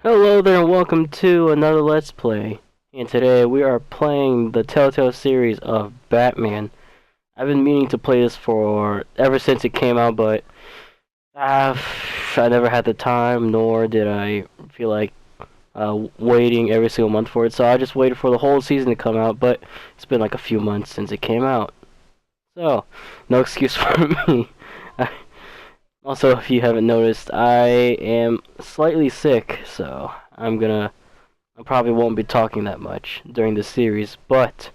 Hello there and welcome to another Let's Play. And today we are playing the Telltale series of Batman. I've been meaning to play this for ever since it came out, but I never had the time, nor did I feel like waiting every single month for it. So I just waited for the whole season to come out, but it's been like a few months since it came out. So, no excuse for me. Also, if you haven't noticed, I am slightly sick, so I probably won't be talking that much during this series, but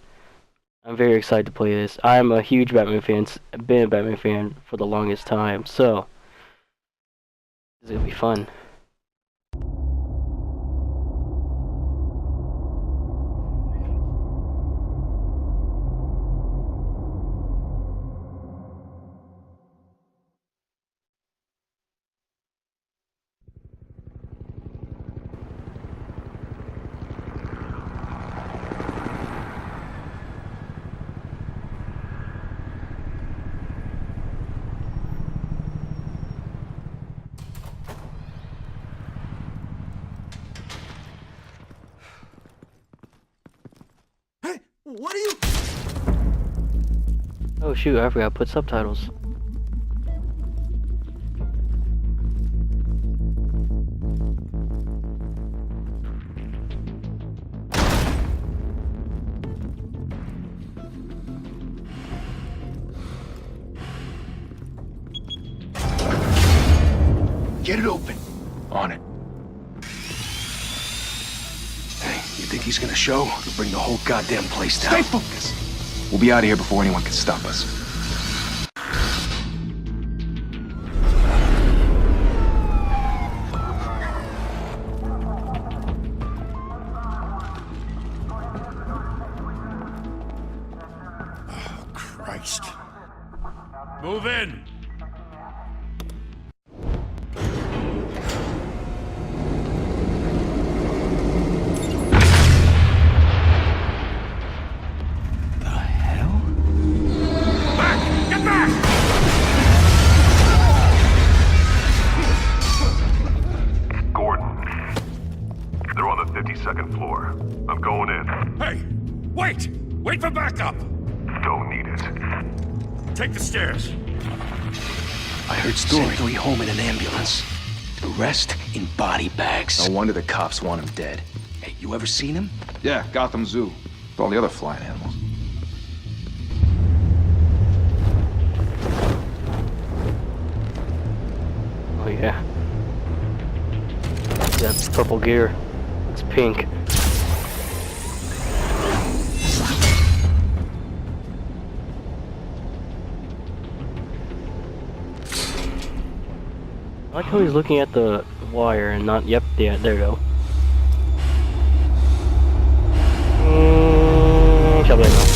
I'm very excited to play this. I'm a huge Batman fan, been a Batman fan for the longest time, so this is gonna be fun. What are you? Oh shoot, I forgot to put subtitles. Get it open. On it. Hey, you think he's gonna show? He'll bring the whole goddamn place down. Stay focused. We'll be out of here before anyone can stop us. Oh, Christ. Move in! Second floor. I'm going in. Hey! Wait! Wait for backup! Don't need it. Take the stairs. I heard story. Sent home in an ambulance. The rest in body bags. No wonder the cops want him dead. Hey, you ever seen him? Yeah, Gotham Zoo. With all the other flying animals. Oh yeah. That's purple gear. It's pink. I like how he's looking at the wire and not. Yep, yeah, there you go. Shall we go?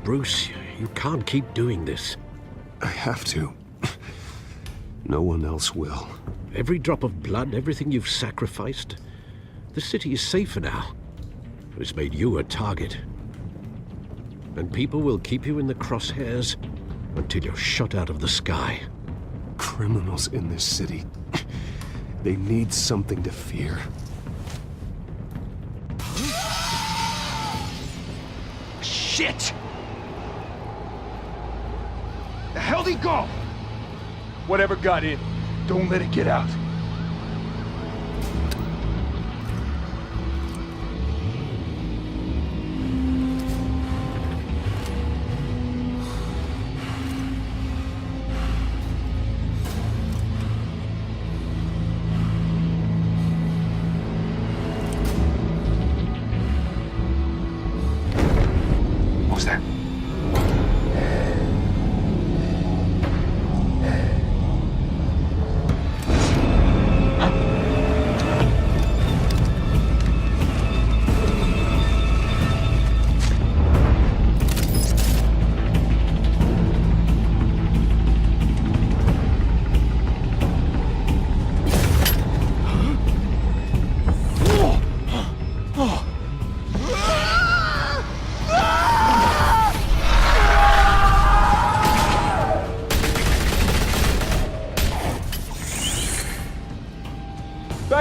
Bruce, you can't keep doing this. I have to. No one else will. Every drop of blood, everything you've sacrificed. The city is safer now. It's made you a target. And people will keep you in the crosshairs until you're shot out of the sky. Criminals in this city. They need something to fear. Shit! The hell'd he go? Whatever got in, don't let it get out. What was that?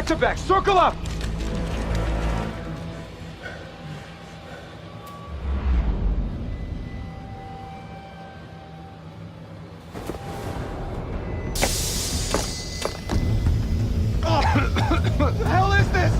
Watch your back! Circle up! What the hell is this?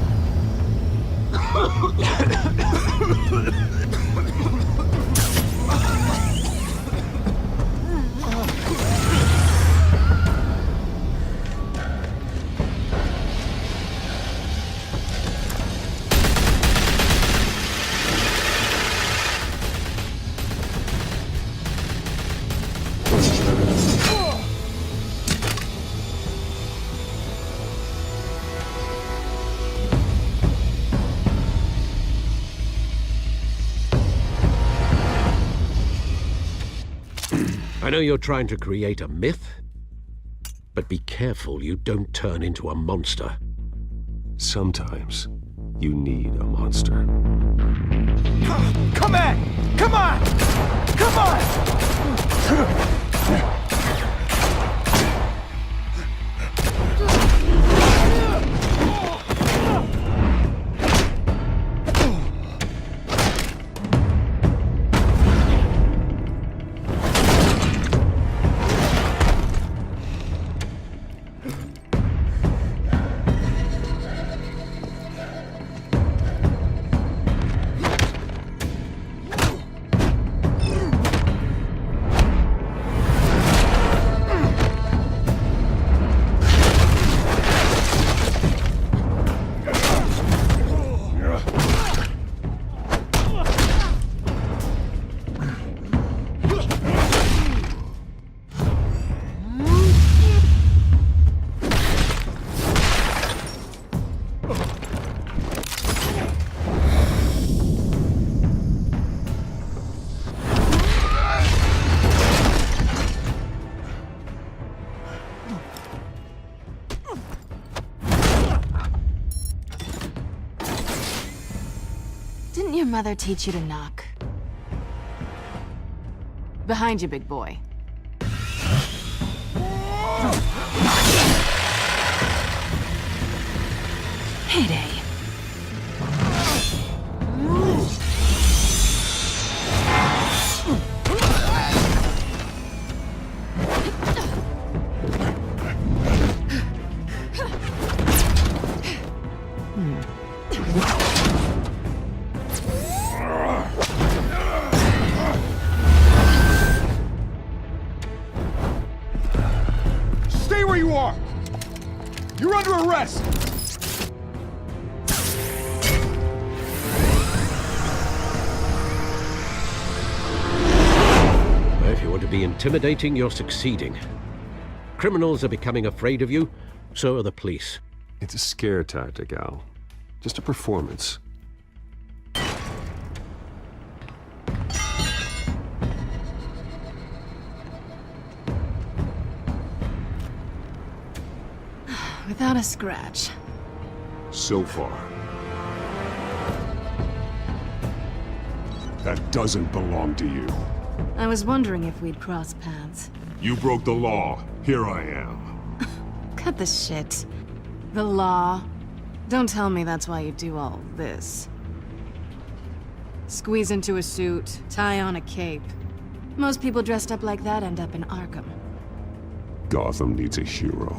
I know you're trying to create a myth, but be careful you don't turn into a monster. Sometimes you need a monster. Come on! Come on! Come on! Didn't your mother teach you to knock? Behind you, big boy. Heyday. Stay where you are! You're under arrest! If you want to be intimidating, you're succeeding. Criminals are becoming afraid of you, so are the police. It's a scare tactic, Al. Just a performance. Without a scratch. So far. That doesn't belong to you. I was wondering if we'd cross paths. You broke the law. Here I am. Cut the shit. The law. Don't tell me that's why you do all this. Squeeze into a suit, tie on a cape. Most people dressed up like that end up in Arkham. Gotham needs a hero.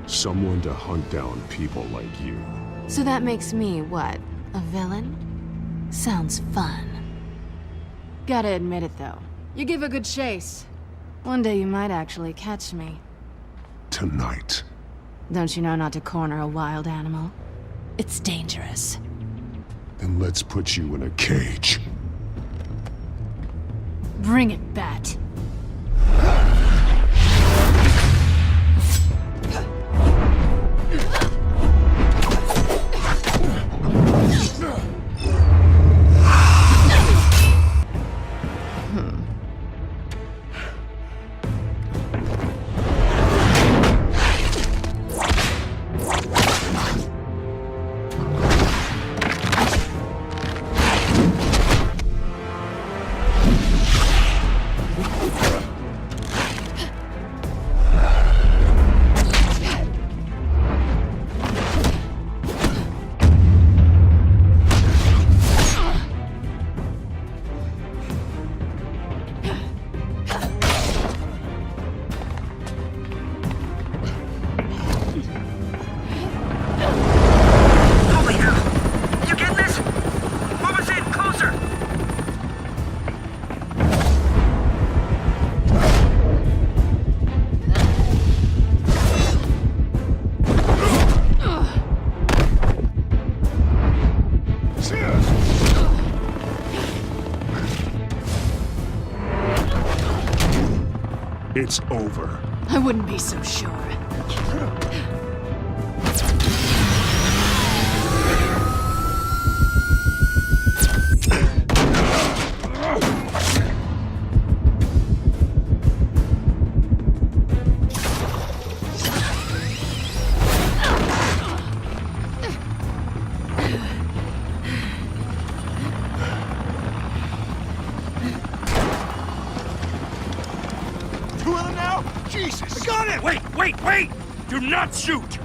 Someone to hunt down people like you. So that makes me, what, a villain? Sounds fun. Gotta admit it, though. You give a good chase. One day you might actually catch me. Tonight. Don't you know not to corner a wild animal? It's dangerous. Then let's put you in a cage. Bring it, Bat. It's over. I wouldn't be so sure. Two of them now? Jesus! I got it! Wait! Do not shoot!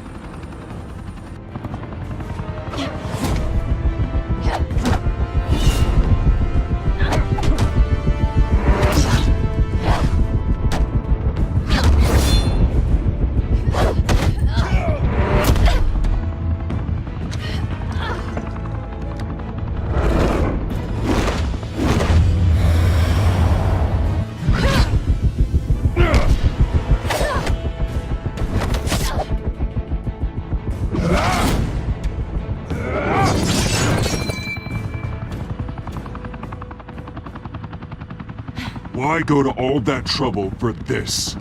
Why go to all that trouble for this?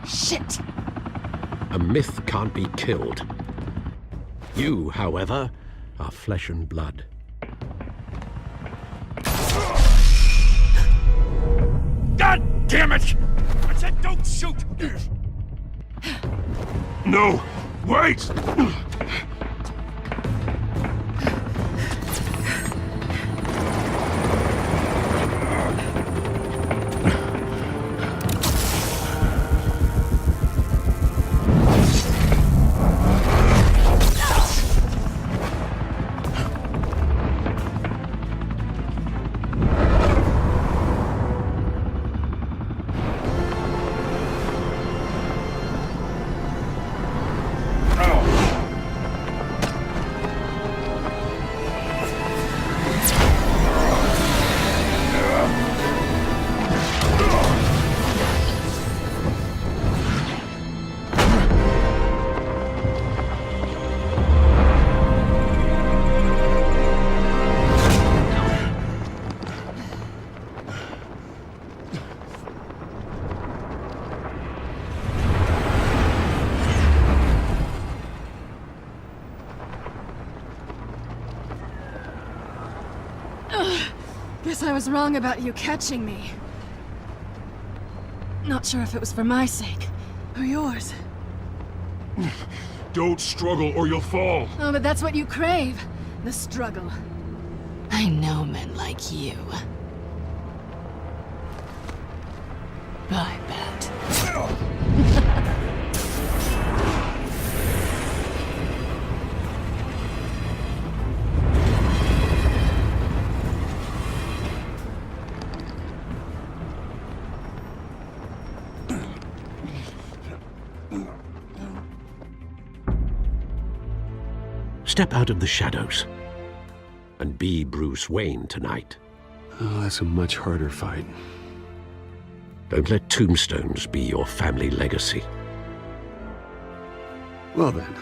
Shit! A myth can't be killed. You, however, are flesh and blood. God damn it! I said don't shoot! No! Wait! Guess I was wrong about you catching me. Not sure if it was for my sake, or yours. Don't struggle or you'll fall. Oh, but that's what you crave. The struggle. I know men like you. I bet. Step out of the shadows and be Bruce Wayne tonight. Oh, that's a much harder fight. Don't let tombstones be your family legacy. Well then.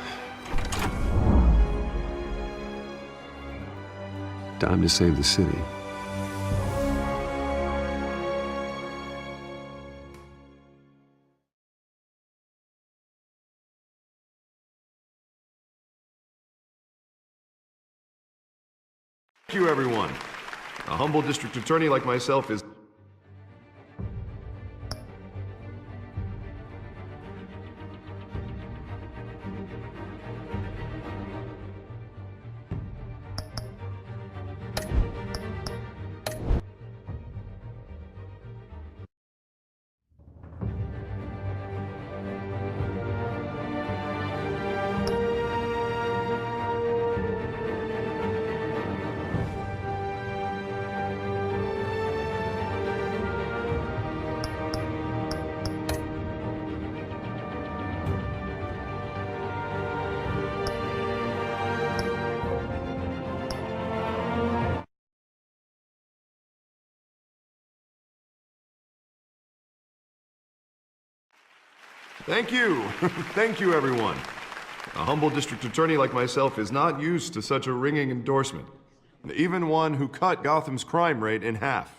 Time to save the city. Thank you, everyone. A humble district attorney like myself is... Thank you. Thank you, everyone. A humble district attorney like myself is not used to such a ringing endorsement. Even one who cut Gotham's crime rate in half.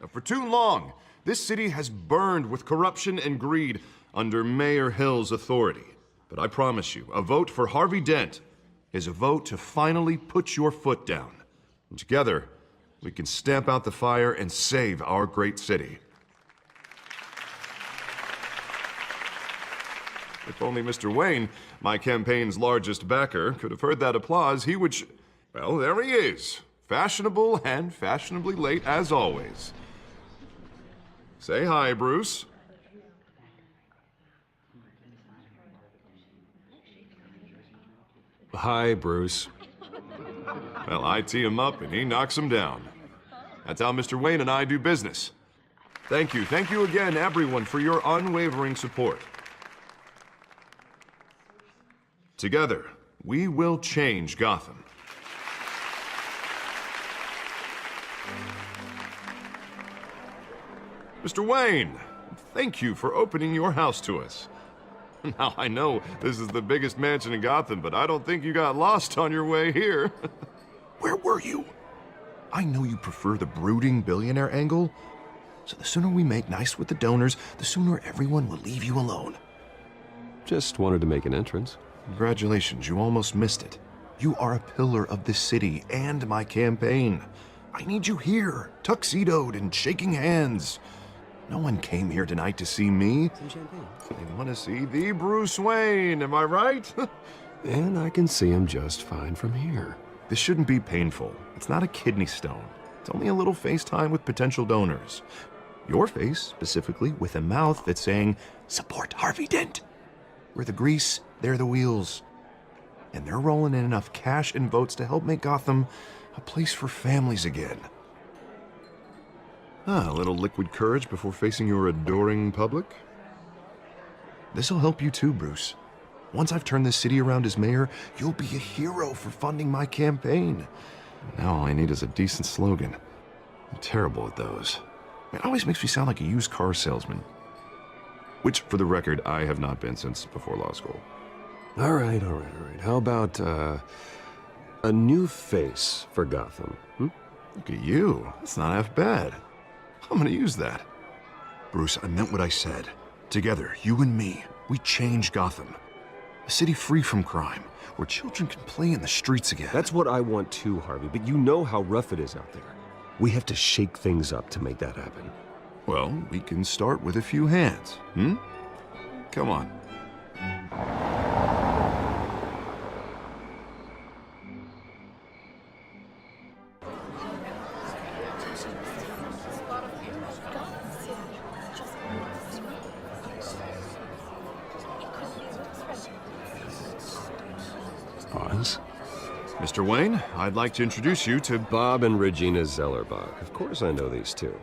Now, for too long, this city has burned with corruption and greed under Mayor Hill's authority. But I promise you, a vote for Harvey Dent is a vote to finally put your foot down. And together, we can stamp out the fire and save our great city. If only Mr. Wayne, my campaign's largest backer, could have heard that applause, he would well, there he is. Fashionable and fashionably late as always. Say hi, Bruce. Hi, Bruce. Well, I tee him up and he knocks him down. That's how Mr. Wayne and I do business. Thank you again, everyone, for your unwavering support. Together, we will change Gotham. Mr. Wayne, thank you for opening your house to us. Now, I know this is the biggest mansion in Gotham, but I don't think you got lost on your way here. Where were you? I know you prefer the brooding billionaire angle, so the sooner we make nice with the donors, the sooner everyone will leave you alone. Just wanted to make an entrance. Congratulations, you almost missed it. You are a pillar of this city and my campaign. I need you here, tuxedoed and shaking hands. No one came here tonight to see me. Some champagne. They want to see the Bruce Wayne, am I right? And I can see him just fine from here. This shouldn't be painful. It's not a kidney stone. It's only a little FaceTime with potential donors. Your face, specifically, with a mouth that's saying, support Harvey Dent. We're the grease, they're the wheels. And they're rolling in enough cash and votes to help make Gotham a place for families again. A little liquid courage before facing your adoring public. This'll help you too, Bruce. Once I've turned this city around as mayor, you'll be a hero for funding my campaign. Now all I need is a decent slogan. I'm terrible at those. It always makes me sound like a used car salesman. Which, for the record, I have not been since before law school. All right. How about, a new face for Gotham, Look at you. That's not half bad. I'm gonna use that. Bruce, I meant what I said. Together, you and me, we change Gotham. A city free from crime, where children can play in the streets again. That's what I want too, Harvey, but you know how rough it is out there. We have to shake things up to make that happen. Well, we can start with a few hands, Come on. Pause. Mr. Wayne, I'd like to introduce you to Bob and Regina Zellerbach. Of course I know these two.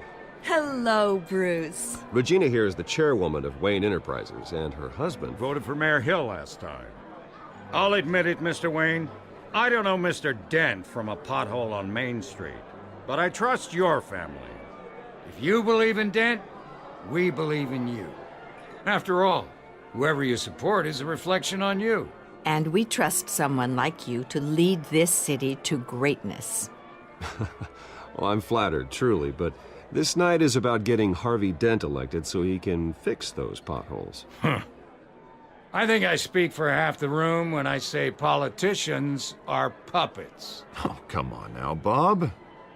Hello, Bruce. Regina here is the chairwoman of Wayne Enterprises, and her husband... Voted for Mayor Hill last time. I'll admit it, Mr. Wayne. I don't know Mr. Dent from a pothole on Main Street, but I trust your family. If you believe in Dent, we believe in you. After all, whoever you support is a reflection on you. And we trust someone like you to lead this city to greatness. Well, I'm flattered, truly, but this night is about getting Harvey Dent elected so he can fix those potholes. I think I speak for half the room when I say politicians are puppets. Oh, come on now, Bob.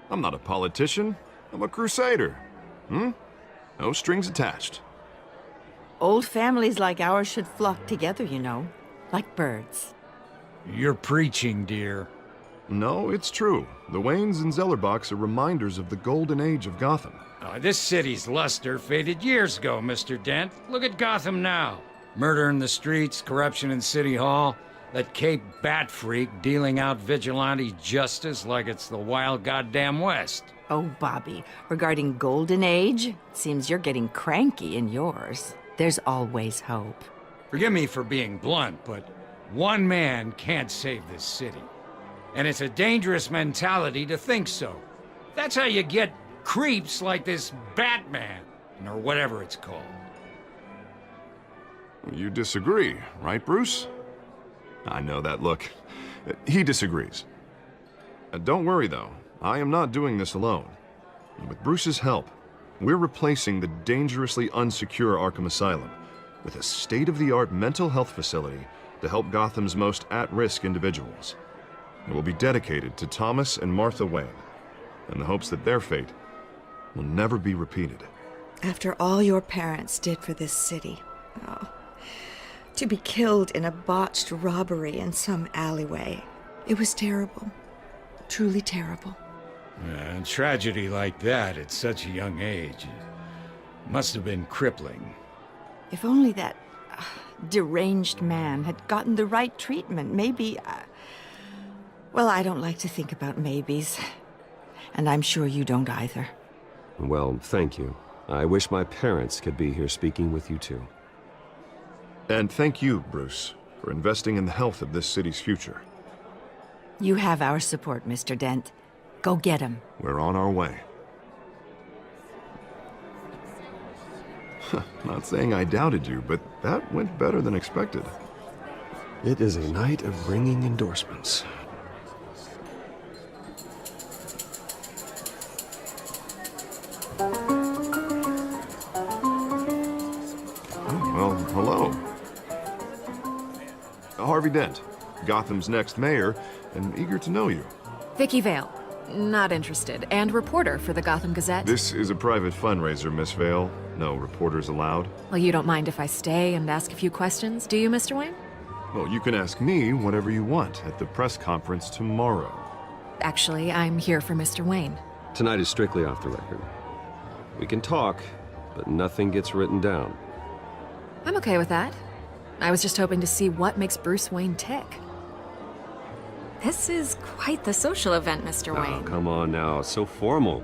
I'm not a politician. I'm a crusader. No strings attached. Old families like ours should flock together, you know, like birds. You're preaching, dear. No, it's true. The Waynes and Zellerbachs are reminders of the golden age of Gotham. This city's luster faded years ago, Mr. Dent. Look at Gotham now. Murder in the streets, corruption in City Hall, that Cape Bat freak dealing out vigilante justice like it's the wild goddamn West. Oh, Bobby, regarding Golden Age, it seems you're getting cranky in yours. There's always hope. Forgive me for being blunt, but one man can't save this city. And it's a dangerous mentality to think so. That's how you get creeps like this Batman, or whatever it's called. You disagree, right, Bruce? I know that look. He disagrees. Don't worry, though. I am not doing this alone. And with Bruce's help, We're replacing the dangerously unsecure Arkham Asylum with a state-of-the-art mental health facility to help Gotham's most at-risk individuals. It will be dedicated to Thomas and Martha Wayne, in the hopes that their fate will never be repeated. After all your parents did for this city, to be killed in a botched robbery in some alleyway, it was terrible. Truly terrible. A tragedy like that at such a young age must have been crippling. If only that deranged man had gotten the right treatment, maybe... Well, I don't like to think about maybes. And I'm sure you don't either. Well, thank you. I wish my parents could be here speaking with you too. And thank you, Bruce, for investing in the health of this city's future. You have our support, Mr. Dent. Go get him. We're on our way. Not saying I doubted you, but that went better than expected. It is a night of ringing endorsements. Well, hello. Harvey Dent, Gotham's next mayor, and eager to know you. Vicky Vale. Not interested. And reporter for the Gotham Gazette. This is a private fundraiser, Miss Vale. No reporters allowed. Well, you don't mind if I stay and ask a few questions, do you, Mr. Wayne? Well, you can ask me whatever you want at the press conference tomorrow. Actually, I'm here for Mr. Wayne. Tonight is strictly off the record. We can talk, but nothing gets written down. I'm okay with that. I was just hoping to see what makes Bruce Wayne tick. This is quite the social event, Mr. Wayne. Oh, come on now. It's so formal.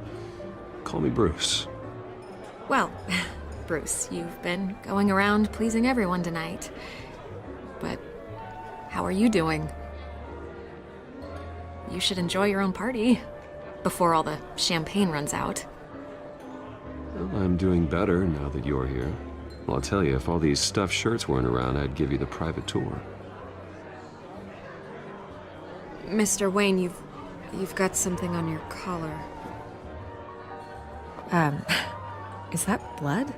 Call me Bruce. Well, Bruce, you've been going around pleasing everyone tonight. But how are you doing? You should enjoy your own party before all the champagne runs out. Well, I'm doing better now that you're here. Well, I'll tell you, if all these stuffed shirts weren't around, I'd give you the private tour. Mr. Wayne, you've got something on your collar. Is that blood?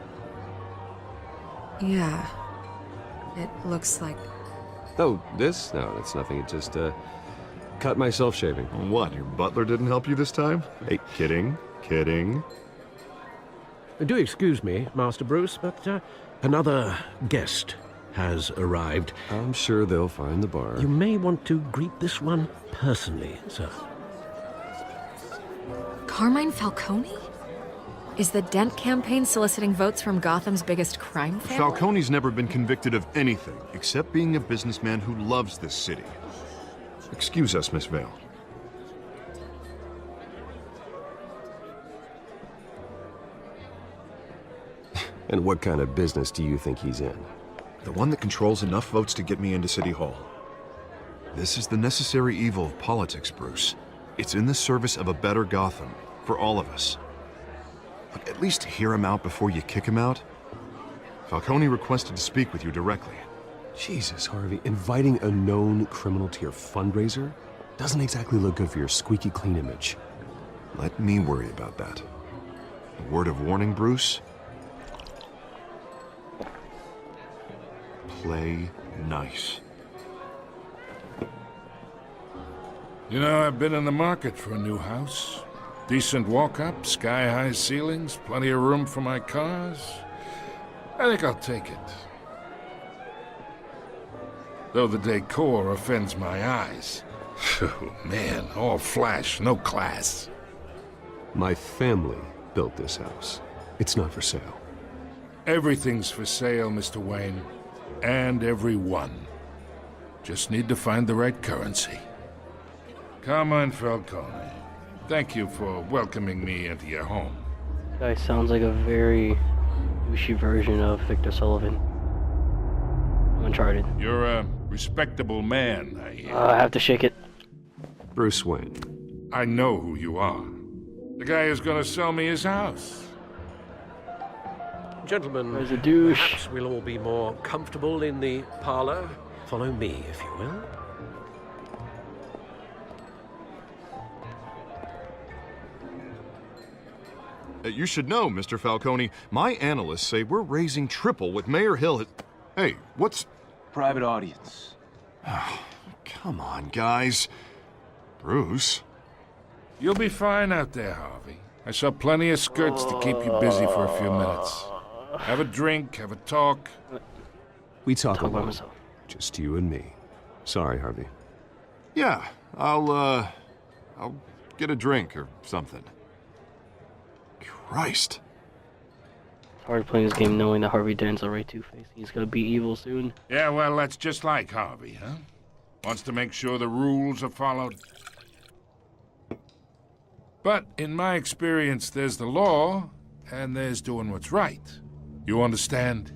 Yeah. It looks like... Oh, this? No, that's nothing. It just, cut myself shaving. What, your butler didn't help you this time? Hey, kidding. Do excuse me, Master Bruce, but another guest has arrived. I'm sure they'll find the bar. You may want to greet this one personally, sir. Carmine Falcone? Is the Dent campaign soliciting votes from Gotham's biggest crime family? Falcone's never been convicted of anything except being a businessman who loves this city. Excuse us, Miss Vale. And what kind of business do you think he's in? The one that controls enough votes to get me into City Hall. This is the necessary evil of politics, Bruce. It's in the service of a better Gotham, for all of us. Look, at least hear him out before you kick him out. Falcone requested to speak with you directly. Jesus, Harvey, inviting a known criminal to your fundraiser doesn't exactly look good for your squeaky clean image. Let me worry about that. A word of warning, Bruce? Play nice. You know, I've been in the market for a new house. Decent walk-up, sky-high ceilings, plenty of room for my cars. I think I'll take it. Though the decor offends my eyes. Oh, man, all flash, no class. My family built this house. It's not for sale. Everything's for sale, Mr. Wayne. And everyone. Just need to find the right currency. Carmine Falcone, thank you for welcoming me into your home. Guy sounds like a very douchey version of Victor Sullivan. Uncharted. You're a respectable man, I hear. I have to shake it. Bruce Wayne. I know who you are. The guy who's gonna sell me his house. Gentlemen, There's a douche. perhaps we'll all be more comfortable in the parlor. Follow me, if you will. You should know, Mr. Falcone, my analysts say we're raising triple with Mayor Hill. Hey, what's... Private audience. Oh, come on, guys. Bruce? You'll be fine out there, Harvey. I saw plenty of skirts to keep you busy for a few minutes. Have a drink, have a talk. We talk Talk by alone. myself. Just you and me. Sorry, Harvey. Yeah, I'll get a drink or something. Christ. It's hard playing this game knowing that Harvey Dent's already Two-Faced. He's gonna be evil soon. Yeah, well, that's just like Harvey, huh? Wants to make sure the rules are followed. But in my experience, there's the law, and there's doing what's right. You understand?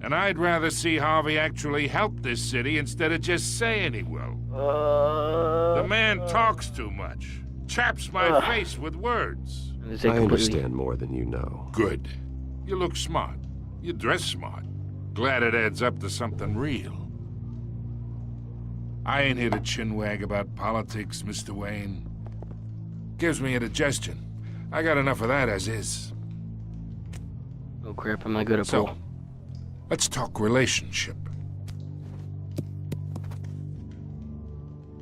And I'd rather see Harvey actually help this city instead of just saying he will. The man talks too much. Chaps my face with words. I understand more than you know. Good. You look smart. You dress smart. Glad it adds up to something real. I ain't here to chinwag about politics, Mr. Wayne. Gives me indigestion. I got enough of that as is. Oh crap, I'm not good at pool. Let's talk relationship.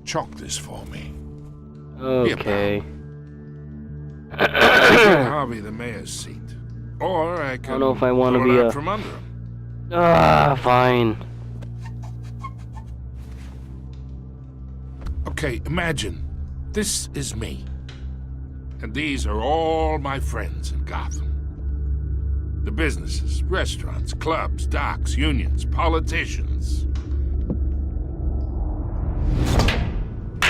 Chalk this for me. Okay. Get Harvey the mayor's seat. Or I can I don't know if I want to pull be it out a... from under him. Fine. Okay, imagine. This is me. And these are all my friends in Gotham. The businesses, restaurants, clubs, docks, unions, politicians.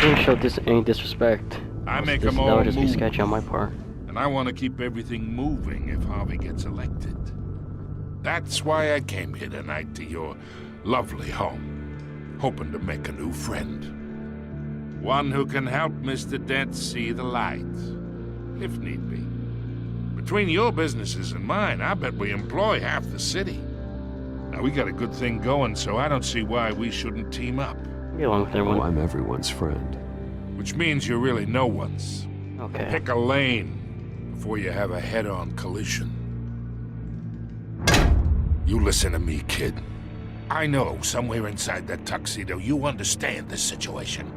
Don't show this any disrespect. I make That them all would just be move. sketchy on my part. And I want to keep everything moving if Harvey gets elected. That's why I came here tonight to your lovely home, hoping to make a new friend. One who can help Mr. Dent see the light, if need be. Between your businesses and mine, I bet we employ half the city. Now, we got a good thing going, so I don't see why we shouldn't team up. Get along with everyone. Oh, I'm everyone's friend. Which means you're really no one's. Okay. Pick a lane before you have a head-on collision. You listen to me, kid. I know somewhere inside that tuxedo you understand this situation.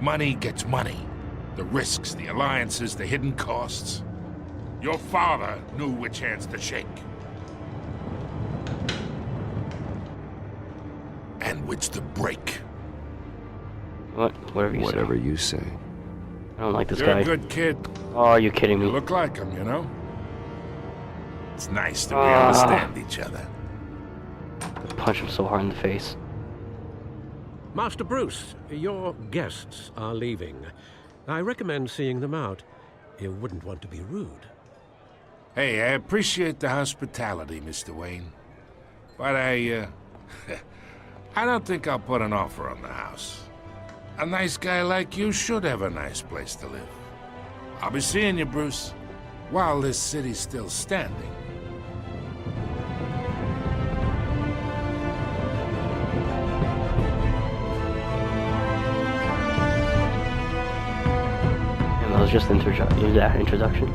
Money gets money. The risks, the alliances, the hidden costs. Your father knew which hands to shake. And which to break. What? Whatever you say. I don't like this You're guy. a good kid. Oh, are you kidding me? You look like him, you know? It's nice that we understand each other. Punch him so hard in the face. Master Bruce, your guests are leaving. I recommend seeing them out. You wouldn't want to be rude. Hey, I appreciate the hospitality, Mr. Wayne. But I don't think I'll put an offer on the house. A nice guy like you should have a nice place to live. I'll be seeing you, Bruce, while this city's still standing. And that was just that introduction.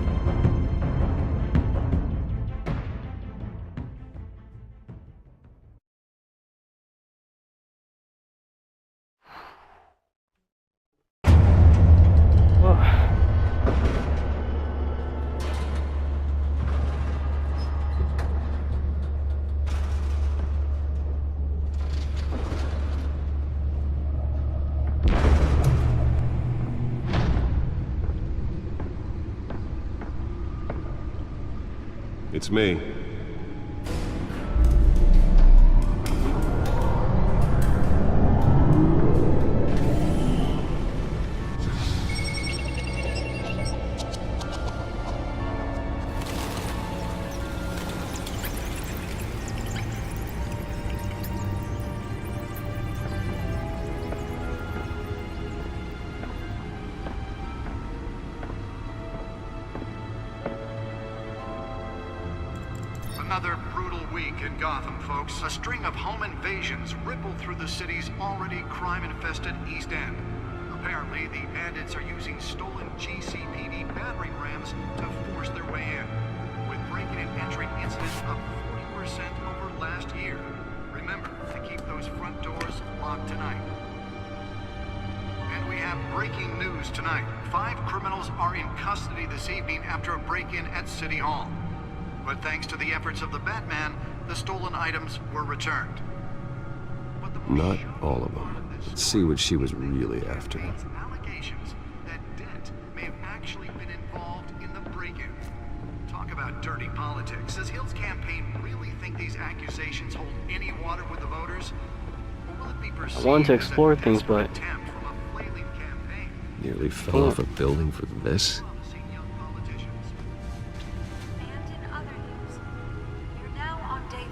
It's me. Another brutal week in Gotham, folks. A string of home invasions rippled through the city's already crime-infested East End. Apparently, the bandits are using stolen GCPD battering rams to breaking news tonight. 5 criminals are in custody this evening after a break-in at City Hall. But thanks to the efforts of the Batman, the stolen items were returned. Not all of them. Let's see what she was really after. Allegations that Dent may have actually been involved in the break-in. Talk about dirty politics. Does Hill's campaign really think these accusations hold any water with the voters? Or will it be perceived I wanted to as a explore things, desperate but attempt from a flailing campaign? Nearly fell off a building for this.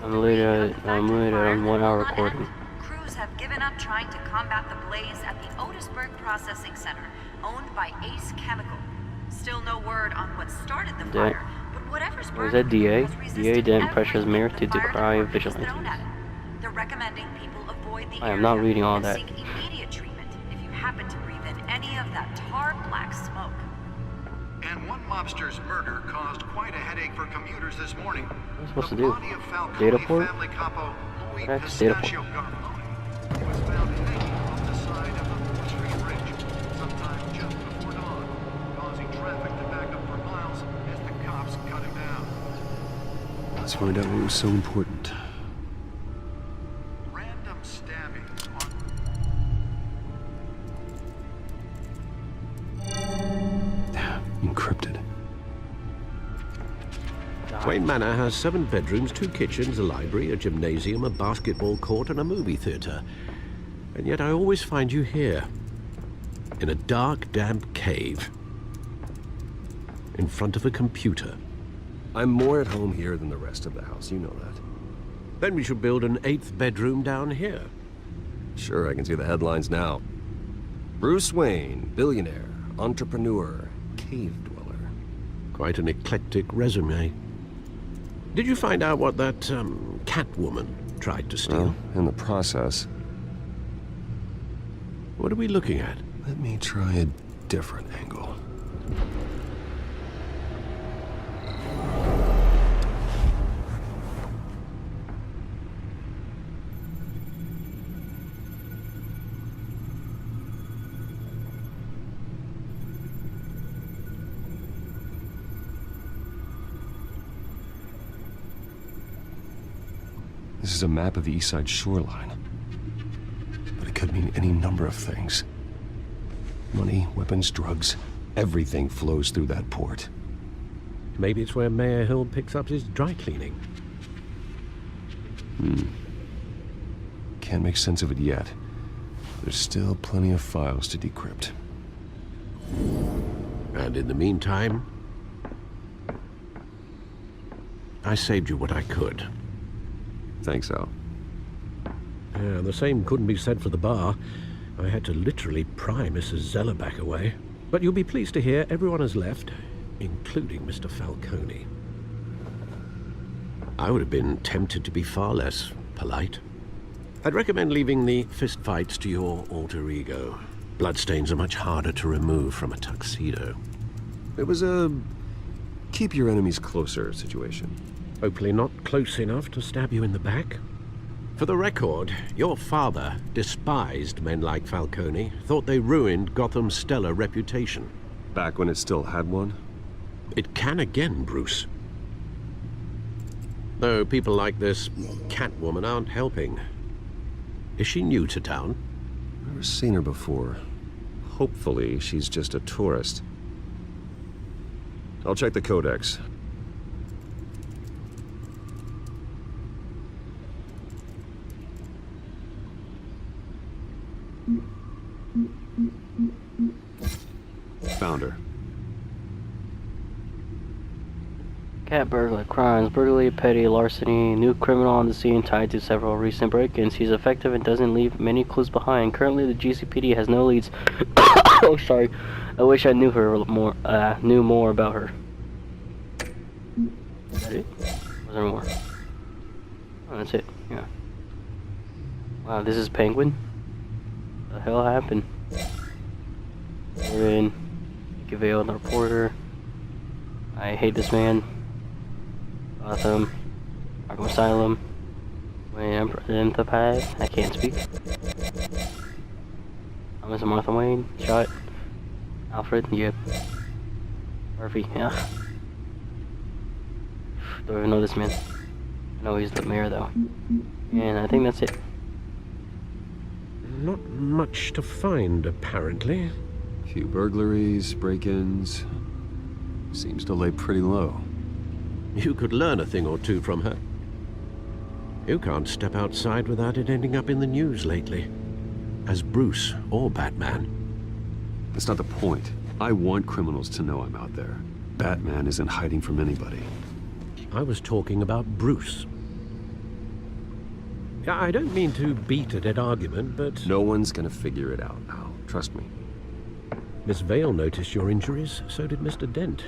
I'm late on 1 hour recording. Crews have given up trying to combat the blaze at the Otisburg Processing Center, owned by Ace Chemical. Still no word on what started the fire, but whatever's Was that DA? DA didn't pressure his mayor to decry vigilantes. They're recommending people avoid the I am not reading all and that. seek immediate treatment if you happen to breathe in any of that tar black smoke. And one mobster's murder caused quite a headache for commuters this morning. What am I supposed to do? Data Data port? What the heck's data port? Was found hanging off the side of the 4th Street Bridge sometime just before dawn, causing traffic to back up for miles as the cops cut him down. Let's find out what was so important. Random stabbing on... Encrypted. Wayne Manor has 7 bedrooms, 2 kitchens, a library, a gymnasium, a basketball court, and a movie theater. And yet I always find you here, in a dark, damp cave, in front of a computer. I'm more at home here than the rest of the house, you know that. Then we should build an 8th bedroom down here. Sure, I can see the headlines now. Bruce Wayne, billionaire, entrepreneur, cave dweller. Quite an eclectic resume. Did you find out what that, Catwoman tried to steal? Well, in the process. What are we looking at? Let me try a different angle. This is a map of the East Side shoreline. But it could mean any number of things. Money, weapons, drugs, everything flows through that port. Maybe it's where Mayor Hill picks up his dry cleaning. Can't make sense of it yet. There's still plenty of files to decrypt. And in the meantime, I saved you what I could. Thanks, Al. Yeah, the same couldn't be said for the bar. I had to literally pry Mrs. Zellerback away. But you'll be pleased to hear everyone has left, including Mr. Falcone. I would have been tempted to be far less polite. I'd recommend leaving the fistfights to your alter ego. Bloodstains are much harder to remove from a tuxedo. It was a keep your enemies closer situation. Hopefully not close enough to stab you in the back. For the record, your father despised men like Falcone, thought they ruined Gotham's stellar reputation. Back when it still had one? It can again, Bruce. Though people like this Catwoman aren't helping. Is she new to town? Never seen her before. Hopefully, she's just a tourist. I'll check the codex. Found her. Cat burglar, crimes, burglary, petty, larceny, new criminal on the scene tied to several recent break-ins. He's effective and doesn't leave many clues behind. Currently, the GCPD has no leads. Oh, sorry. I wish I knew more about her. Is that it? Was there more? Oh, that's it. Yeah. Wow, this is Penguin? What the hell happened? We're in Gavale, the reporter. I hate this man. Gotham. Arkham Asylum. Wayne Empath. I can't speak. I'm Mr. Martha Wayne. Shot. Alfred, yep. Murphy, yeah. Don't even know this man. I know he's the mayor though. And I think that's it. Not much to find, apparently. Few burglaries, break-ins. Seems to lay pretty low. You could learn a thing or two from her. You can't step outside without it ending up in the news lately. As Bruce or Batman. That's not the point. I want criminals to know I'm out there. Batman isn't hiding from anybody. I was talking about Bruce. I don't mean to beat a dead argument, but... No one's gonna figure it out now. Trust me. Miss Vale noticed your injuries, so did Mr. Dent.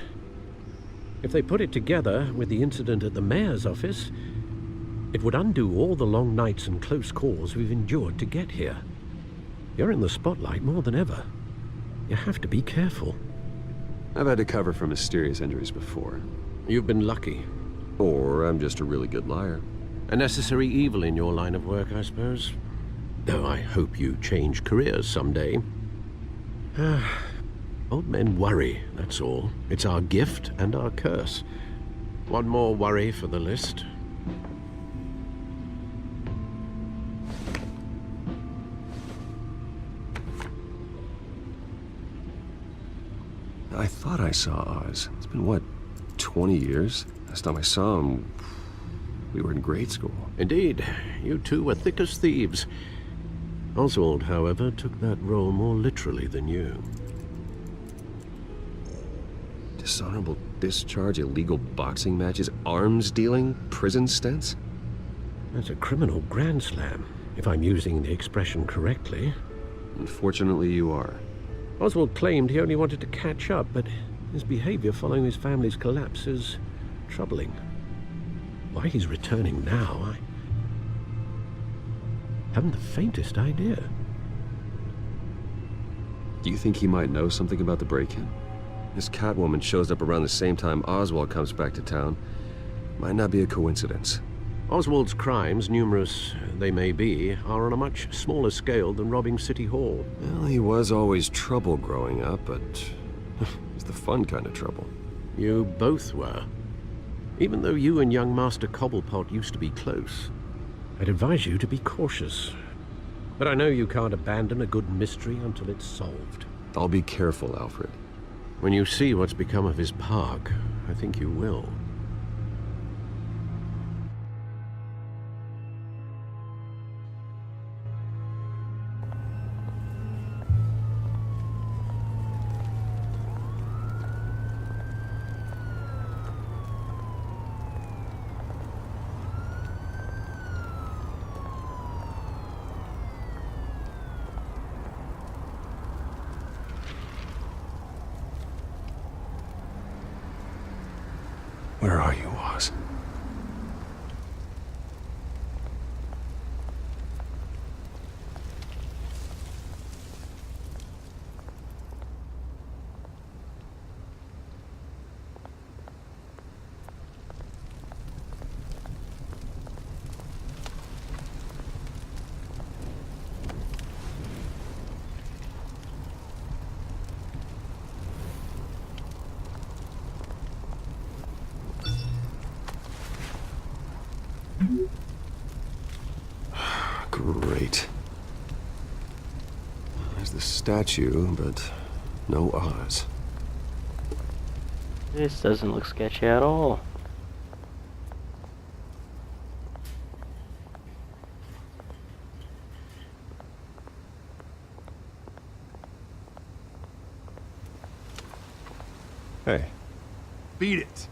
If they put it together with the incident at the mayor's office, it would undo all the long nights and close calls we've endured to get here. You're in the spotlight more than ever. You have to be careful. I've had to cover for mysterious injuries before. You've been lucky. Or I'm just a really good liar. A necessary evil in your line of work, I suppose. Though I hope you change careers someday. Old men worry, that's all. It's our gift and our curse. One more worry for the list. I thought I saw Oz. It's been, what, 20 years? Last time I saw him, we were in grade school. Indeed. You two were thick as thieves. Oswald, however, took that role more literally than you. Dishonorable discharge, illegal boxing matches, arms dealing, prison stints? That's a criminal grand slam, if I'm using the expression correctly. Unfortunately, you are. Oswald claimed he only wanted to catch up, but his behavior following his family's collapse is troubling. Why he's returning now, I haven't the faintest idea. Do you think he might know something about the break-in? This Catwoman shows up around the same time Oswald comes back to town. Might not be a coincidence. Oswald's crimes, numerous they may be, are on a much smaller scale than robbing City Hall. Well, he was always trouble growing up, but it's the fun kind of trouble. You both were. Even though you and young Master Cobblepot used to be close, I'd advise you to be cautious. But I know you can't abandon a good mystery until it's solved. I'll be careful, Alfred. When you see what's become of his park, I think you will. Where are you, Oz? Great. There's the statue, but no Oz. This doesn't look sketchy at all. Hey. Beat it.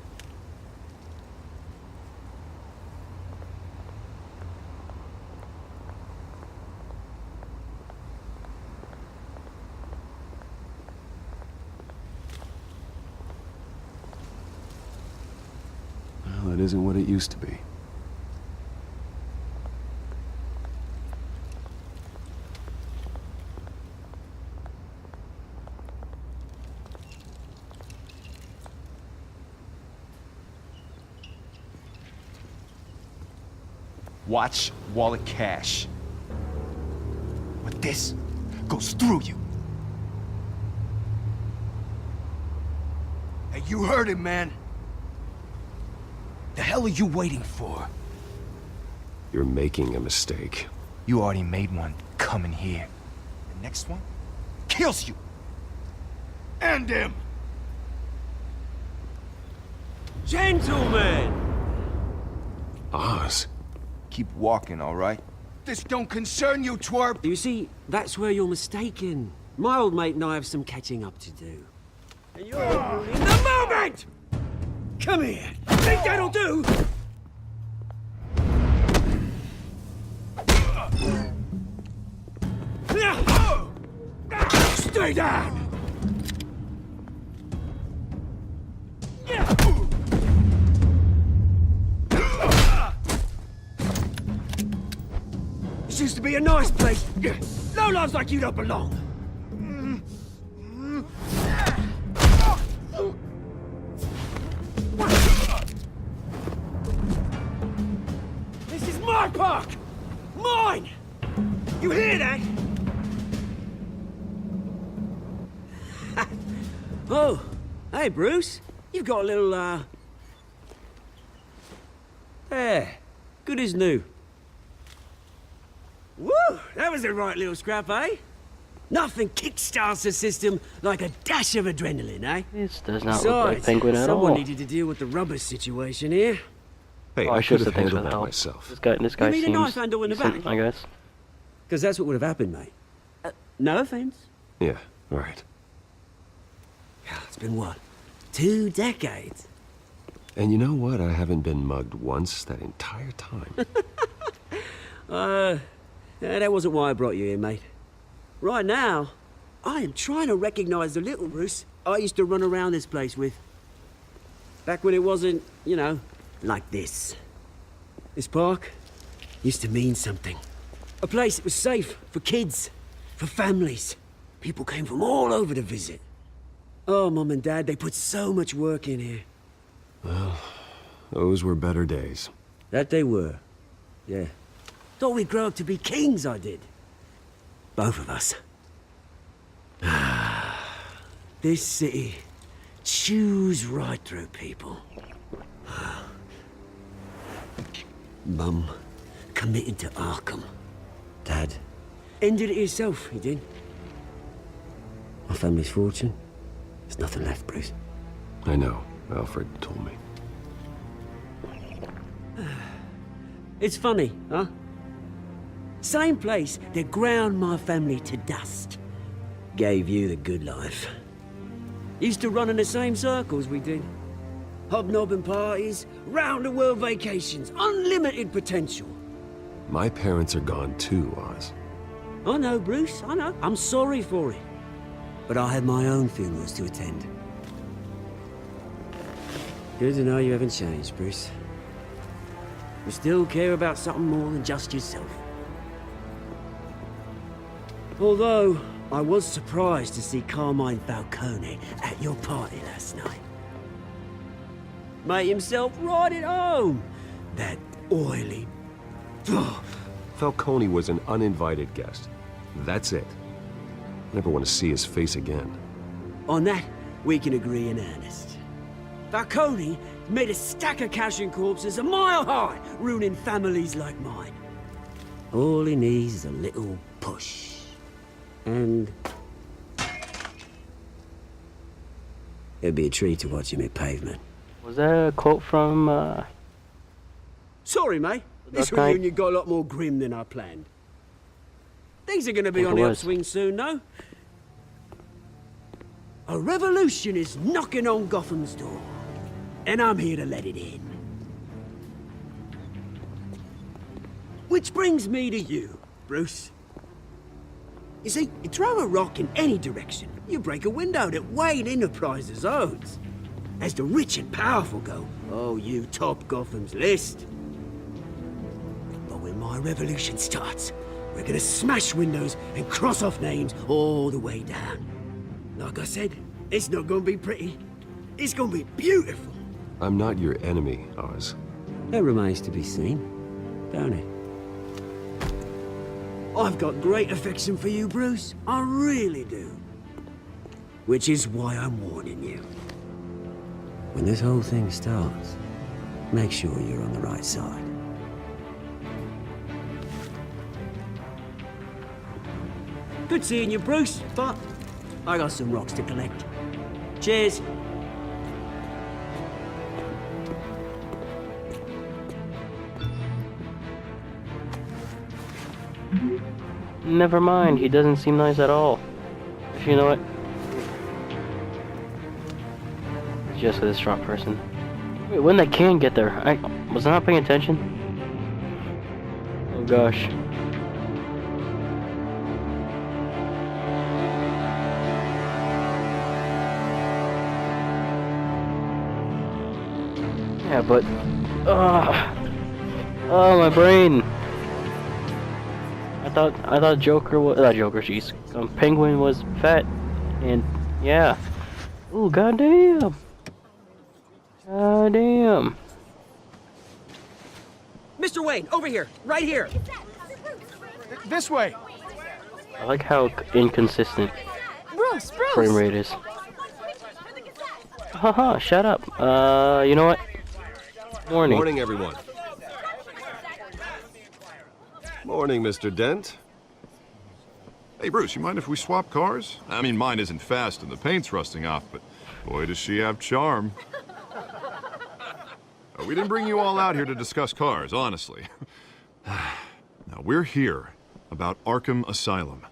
Well, it isn't what it used to be. Watch wallet cash. But this goes through you. You heard him, man. The hell are you waiting for? You're making a mistake. You already made one coming here. The next one kills you. End him! Gentlemen! Oz. Keep walking, all right? This don't concern you, twerp! You see, that's where you're mistaken. My old mate and I have some catching up to do. And you're ruining the moment! Come here! Think that'll do? Stay down! This used to be a nice place. Lowlifes like you don't belong. This is my park! Mine! You hear that? Oh, hey, Bruce. You've got a little, There. Good as new. Woo! That was a right little scrap, eh? Nothing kickstarts the system like a dash of adrenaline, eh? This does not look like Penguin at someone all. needed to deal with the rubber situation here. Hey, Oh, I should could have have handled that that myself. This guy You mean a seems knife handle in the decent, back? I guess. Because that's what would have happened, mate. No offense. Yeah, all right. It's been what? 2 decades? And you know what? I haven't been mugged once that entire time. That wasn't why I brought you here, mate. Right now, I am trying to recognize the little Bruce I used to run around this place with. Back when it wasn't, you know, like this. This park used to mean something. A place that was safe for kids, for families. People came from all over to visit. Oh, Mum and Dad, they put so much work in here. Well, those were better days. That they were. Yeah. Thought we'd grow up to be kings, I did. Both of us. This city chews right through people. Mum committed to Arkham. Dad ended it himself, he did. My family's fortune. There's nothing left, Bruce. I know. Alfred told me. It's funny, huh? Same place that ground my family to dust. Gave you the good life. Used to run in the same circles we did. Hobnobbing parties, round-the-world vacations, unlimited potential. My parents are gone too, Oz. I know, Bruce, I know. I'm sorry for it. But I had my own funerals to attend. Good to know you haven't changed, Bruce. You still care about something more than just yourself. Although, I was surprised to see Carmine Falcone at your party last night. Made himself right at home. That oily... Falcone was an uninvited guest. That's it. Never want to see his face again. On that, we can agree in earnest. Falcone made a stack of cash and corpses a mile high, ruining families like mine. All he needs is a little push. And... it'd be a treat to watch him hit pavement. Was that a quote from, Sorry, mate. This Okay. reunion got a lot more grim than I planned. Things are gonna be on the upswing soon, though. A revolution is knocking on Gotham's door. And I'm here to let it in. Which brings me to you, Bruce. You see, you throw a rock in any direction, you break a window that Wayne Enterprises owns. As the rich and powerful go, oh, you top Gotham's list. But when my revolution starts, we're gonna smash windows and cross off names all the way down. Like I said, it's not gonna be pretty. It's gonna be beautiful. I'm not your enemy, Oz. That remains to be seen, don't it? I've got great affection for you, Bruce. I really do. Which is why I'm warning you. When this whole thing starts, make sure you're on the right side. Good seeing you, Bruce, but I got some rocks to collect. Cheers. Never mind, he doesn't seem nice at all. If you know what? Just a distraught person. Wait, when that can get there? I was not paying attention. Oh gosh. Yeah, but oh, my brain. I thought Joker was not Joker. Jeez, Penguin was fat, and yeah. Ooh, goddamn. Goddamn. Mr. Wayne, over here, right here. This way. I like how inconsistent Bruce! frame rate is. Haha, shut up. You know what? Morning. Morning, everyone. Morning, Mr. Dent. Hey, Bruce, you mind if we swap cars? I mean, mine isn't fast and the paint's rusting off, but boy, does she have charm. We didn't bring you all out here to discuss cars, honestly. Now, we're here about Arkham Asylum.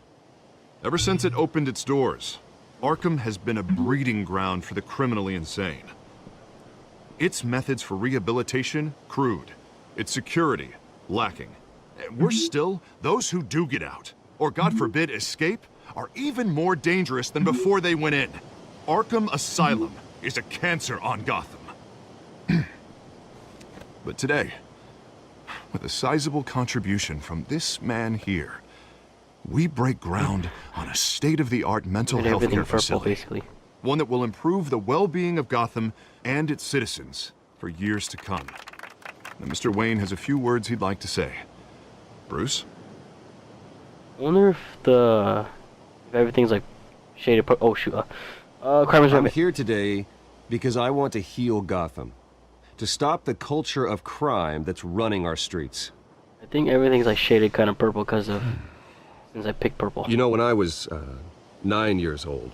Ever since it opened its doors, Arkham has been a breeding ground for the criminally insane. Its methods for rehabilitation, crude. Its security, lacking. Worse still, those who do get out, or God forbid escape, are even more dangerous than before they went in. Arkham Asylum is a cancer on Gotham. But today, with a sizable contribution from this man here, we break ground on a state-of-the-art mental health care facility. Basically. One that will improve the well-being of Gotham and its citizens for years to come. Now, Mr. Wayne has a few words he'd like to say. Bruce? I wonder if everything's like shaded. Oh shoot! Crime is I'm here today because I want to heal Gotham, to stop the culture of crime that's running our streets. I think everything's like shaded kind of purple because of since I picked purple. You know, when I was 9 years old,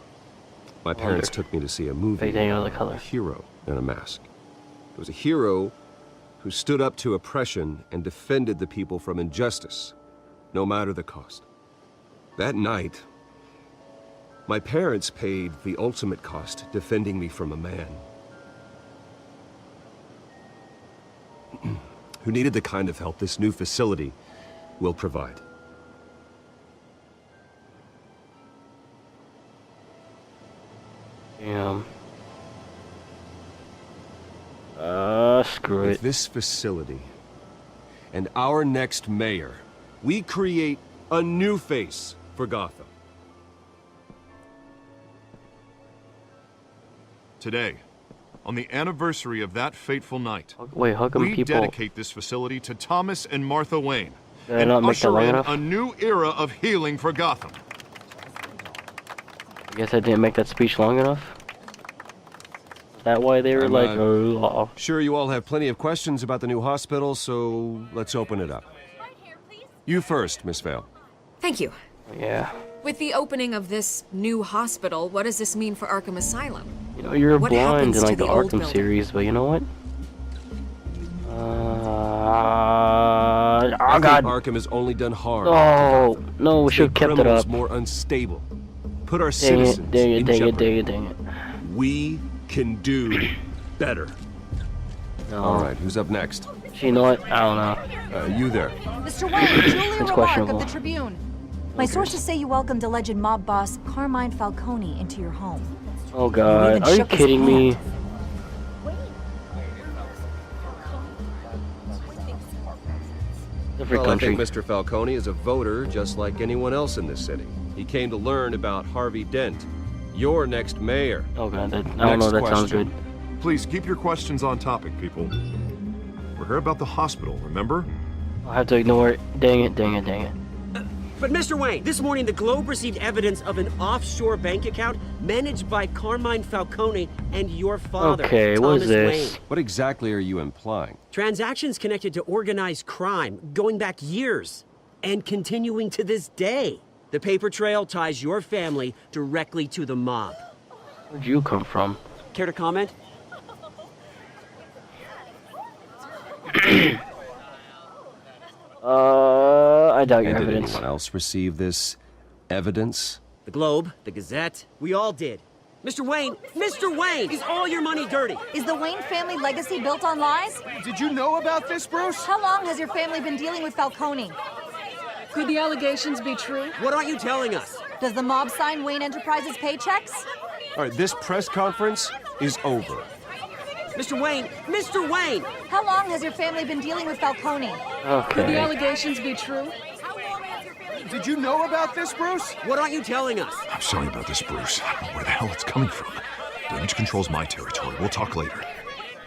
my parents took me to see a movie about a hero in a mask. It was a hero who stood up to oppression and defended the people from injustice, no matter the cost. That night, my parents paid the ultimate cost defending me from a man who needed the kind of help this new facility will provide. Damn. Screw it. With this facility and our next mayor, we create a new face for Gotham. Today, on the anniversary of that fateful night, wait, how come we dedicate this facility to Thomas and Martha Wayne Did I and not make that usher long in enough? a new era of healing for Gotham. I guess I didn't make that speech long enough. Is that why they were like, oh, Sure, you all have plenty of questions about the new hospital, so let's open it up. You first, Miss Vale. Thank you. yeah. With the opening of this new hospital, what does this mean for Arkham Asylum? You know, you're What blind happens in to like the the old Arkham building? series, but you know what? I Oh think god. Arkham has only done harm. Oh no, we should have kept it Criminals up. more unstable. Put our Dang citizens it, dang it, in dang it, jeopardy. dang it, dang it. We can do better. No. All right, who's up next? You know what? I don't know. You there. Mr. Wayne, Julia It's Remark questionable. of the Tribune. My sources say you welcomed alleged mob boss Carmine Falcone into your home. Oh god, even are you shook his kidding me? hand. Every Well, country. I think Mr. Falcone is a voter just like anyone else in this city. He came to learn about Harvey Dent, your next mayor. Oh god, that, I don't know, that sounds good. Please keep your questions on topic, people. We're here about the hospital, remember? I'll have to ignore it. Dang it, dang it, dang it. But Mr. Wayne, this morning the Globe received evidence of an offshore bank account managed by Carmine Falcone and your father, Okay, what Thomas is this? Wayne. What exactly are you implying? Transactions connected to organized crime going back years and continuing to this day. The paper trail ties your family directly to the mob. Where'd you come from? Care to comment? I doubt your And did evidence. anyone else receive this evidence? The Globe, the Gazette, we all did. Mr. Wayne, is all your money dirty? Is the Wayne family legacy built on lies? Did you know about this, Bruce? How long has your family been dealing with Falcone? Could the allegations be true? What aren't you telling us? Does the mob sign Wayne Enterprises paychecks? All right, this press conference is over. Mr. Wayne! How long has your family been dealing with Falcone? Could the Okay. allegations be true? Did you know about this, Bruce? What aren't you telling us? I'm sorry about this, Bruce. I don't know where the hell it's coming from. Damage control's my territory. We'll talk later.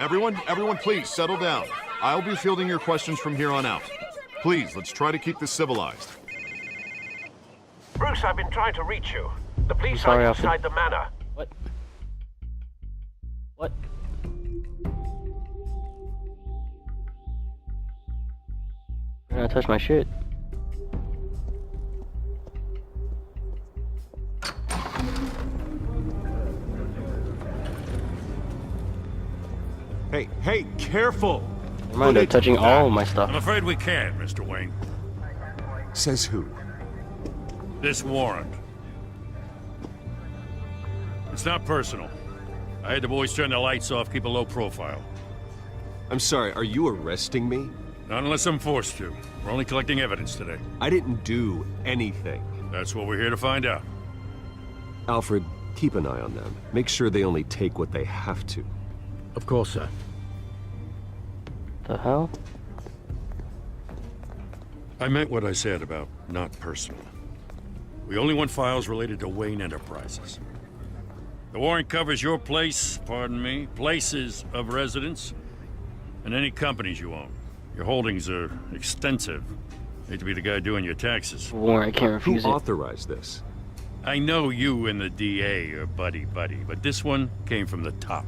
Everyone, please settle down. I'll be fielding your questions from here on out. Please, let's try to keep this civilized. Bruce, I've been trying to reach you. The police sorry, are Alfred. inside the manor. What? What? You're gonna touch my shit. Hey, careful! Never mind, they're touching all of my I'm stuff. afraid we can't, Mr. Wayne. Says who? This warrant. It's not personal. I had the boys turn the lights off, keep a low profile. I'm sorry, are you arresting me? Not unless I'm forced to. We're only collecting evidence today. I didn't do anything. That's what we're here to find out. Alfred, keep an eye on them. Make sure they only take what they have to. Of course, sir. The hell? I meant what I said about not personal. We only want files related to Wayne Enterprises. The warrant covers your place, pardon me, places of residence, and any companies you own. Your holdings are extensive. Hate to be the guy doing your taxes. Warrant, I can't refuse Who it. authorized this? I know you and the DA are buddy-buddy, but this one came from the top.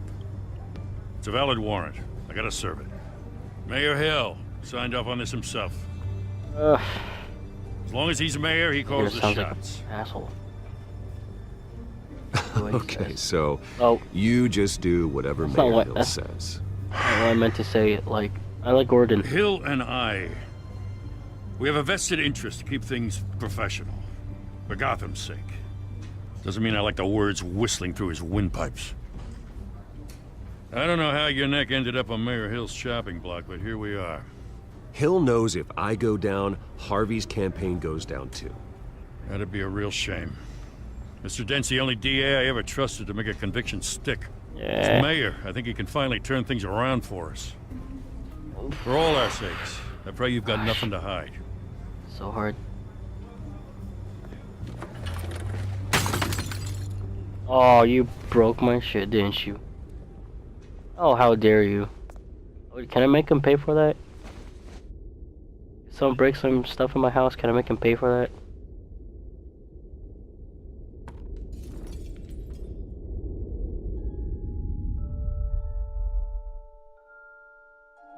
It's a valid warrant. I gotta serve it. Mayor Hill signed off on this himself. Ugh. As long as he's mayor, he calls the Sounds shots. like an asshole. Okay, so Oh. you just do whatever That's not Mayor what- Hill that's- says. Not what I meant to say, like, I like Gordon. Hill and I, we have a vested interest to keep things professional. For Gotham's sake. Doesn't mean I like the words whistling through his windpipes. I don't know how your neck ended up on Mayor Hill's shopping block, but here we are. Hill knows if I go down, Harvey's campaign goes down too. That'd be a real shame. Mr. Dent's the only DA I ever trusted to make a conviction stick. Yeah. As mayor, I think he can finally turn things around for us. For all our sakes, I pray you've got nothing to hide. So hard. Oh, you broke my shit, didn't you? Oh, how dare you. Oh, can I make him pay for that? If someone breaks some stuff in my house, can I make him pay for that?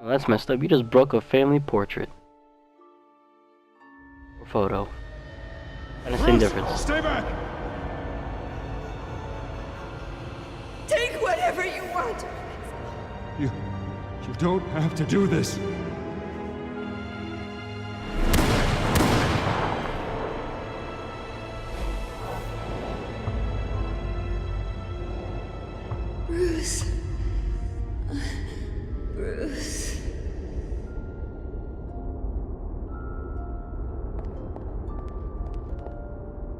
Well, that's messed up. You just broke a family portrait. Or photo. And the same difference. Stay back! Take whatever you want. You don't have to do this. Bruce. Bruce.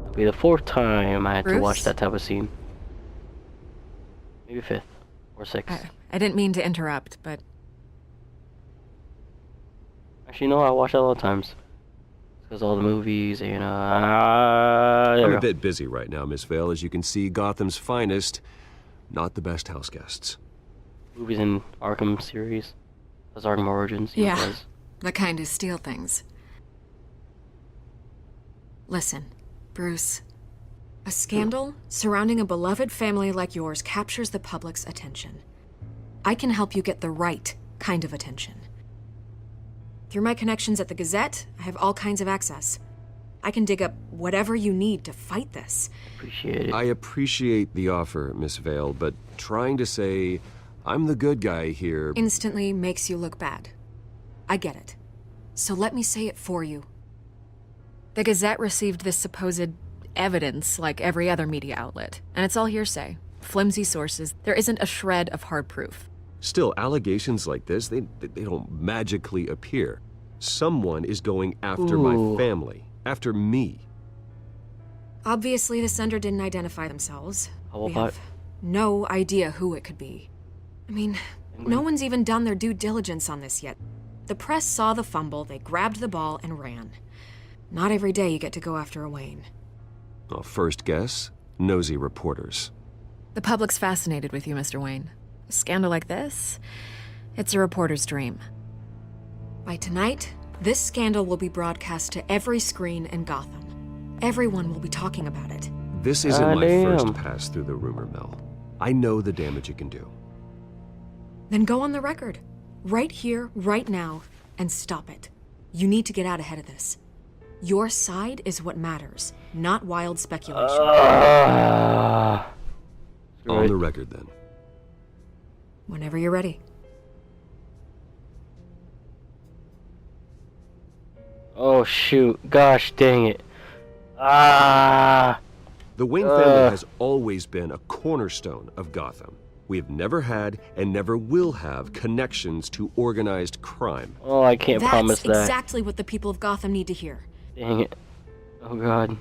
It'll be the fourth time I had to watch Bruce? that type of scene. Maybe fifth. Or sixth. I didn't mean to interrupt, but Actually, no, I watch that a lot of times. Because all the movies, and, there I'm we a go. bit busy right now, Miss Vale. As you can see, Gotham's finest, not the best house guests. Movies in Arkham series. That's Arkham Origins. you know what it yeah, is. the kind who steal things. Listen, Bruce. A scandal surrounding a beloved family like yours captures the public's attention. I can help you get the right kind of attention. Through my connections at the Gazette, I have all kinds of access. I can dig up whatever you need to fight this. Appreciate it. I appreciate the offer, Miss Vale, but trying to say I'm the good guy here Instantly makes you look bad. I get it. So let me say it for you. The Gazette received this supposed evidence like every other media outlet, and it's all hearsay. Flimsy sources. There isn't a shred of hard proof. Still, allegations like this, they don't magically appear. Someone is going after my family, after me. Obviously, the sender didn't identify themselves. How We about have no idea who it could be. I mean, no one's even done their due diligence on this yet. The press saw the fumble, they grabbed the ball and ran. Not every day you get to go after a Wayne. Well, first guess, nosy reporters. The public's fascinated with you, Mr. Wayne. A scandal like this, it's a reporter's dream. By tonight, this scandal will be broadcast to every screen in Gotham. Everyone will be talking about it. This isn't my first pass through the rumor mill. I know the damage it can do. Then go on the record. Right here, right now, and stop it. You need to get out ahead of this. Your side is what matters, not wild speculation. On the record, then. Whenever you're ready. Oh shoot. Gosh dang it. Ah. The Wayne family has always been a cornerstone of Gotham. We have never had and never will have connections to organized crime. Oh, I can't promise that. That's exactly what the people of Gotham need to hear. Dang it. Oh god.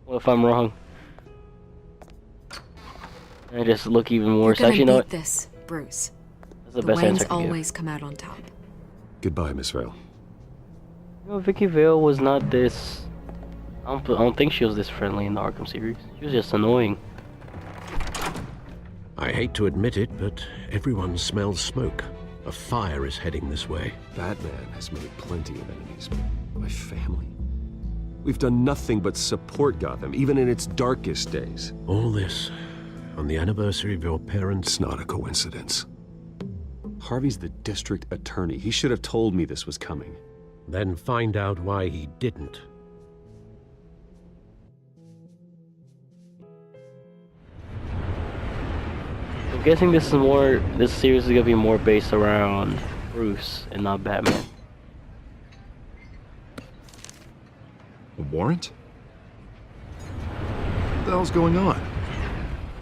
What if I'm wrong? I just look even worse. You're Actually, you gonna know beat what? this, Bruce. That's the The best Waynes answer I can give. always come out on top. Goodbye, Miss Vale. You know, Vicky Vale was not this. I don't think she was this friendly in the Arkham series. She was just annoying. I hate to admit it, but everyone smells smoke. A fire is heading this way. Batman has made plenty of enemies. My family. We've done nothing but support Gotham, even in its darkest days. All this on the anniversary of your parents'... It's not a coincidence. Harvey's the district attorney. He should have told me this was coming. Then find out why he didn't. I'm guessing this series is gonna be more based around Bruce and not Batman. A warrant? What the hell's going on?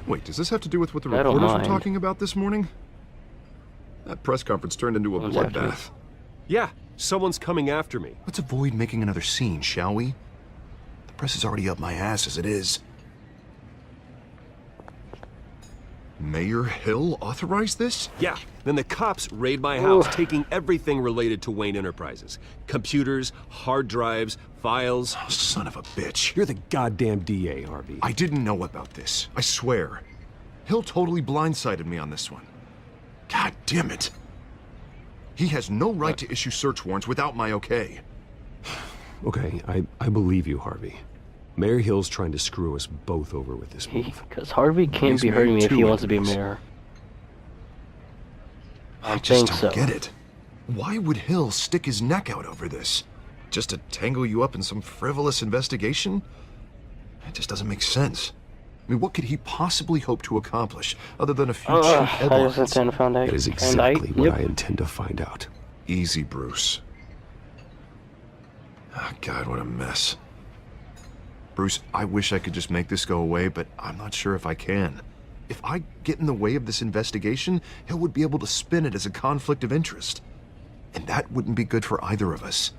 Wait, does this have to do with what the reporters were talking about this morning? That press conference turned into a bloodbath. Yeah, someone's coming after me. Let's avoid making another scene, shall we? The press is already up my ass as it is. Mayor Hill authorized this? Yeah, then the cops raid my house, taking everything related to Wayne Enterprises. Computers, hard drives, files. Oh, son of a bitch. You're the goddamn DA, Harvey. I didn't know about this. I swear. Hill totally blindsided me on this one. God damn it. He has no right to issue search warrants without my okay. Okay, I believe you, Harvey. Mayor Hill's trying to screw us both over with this move. Because Harvey can't be hurting me if he wants to be mayor. I just don't get it. Why would Hill stick his neck out over this? Just to tangle you up in some frivolous investigation? It just doesn't make sense. I mean, what could he possibly hope to accomplish other than a few cheap headlines? That is exactly what I intend to find out. Easy, Bruce. Oh, God, what a mess. Bruce, I wish I could just make this go away, but I'm not sure if I can. If I get in the way of this investigation, Hill would be able to spin it as a conflict of interest. And that wouldn't be good for either of us.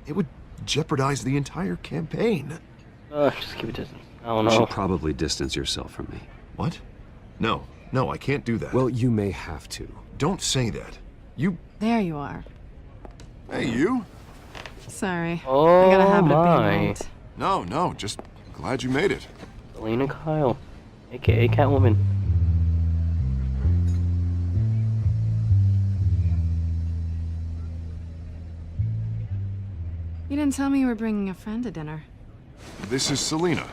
It would jeopardize the entire campaign. Just keep it distance. I don't know. You should probably distance yourself from me. What? No, I can't do that. Well, you may have to. Don't say that. You... There you are. Hey, you? Sorry. Oh, I got a habit of my. being late. No, just glad you made it. Selena Kyle, aka Catwoman. You didn't tell me you were bringing a friend to dinner. This is Selena.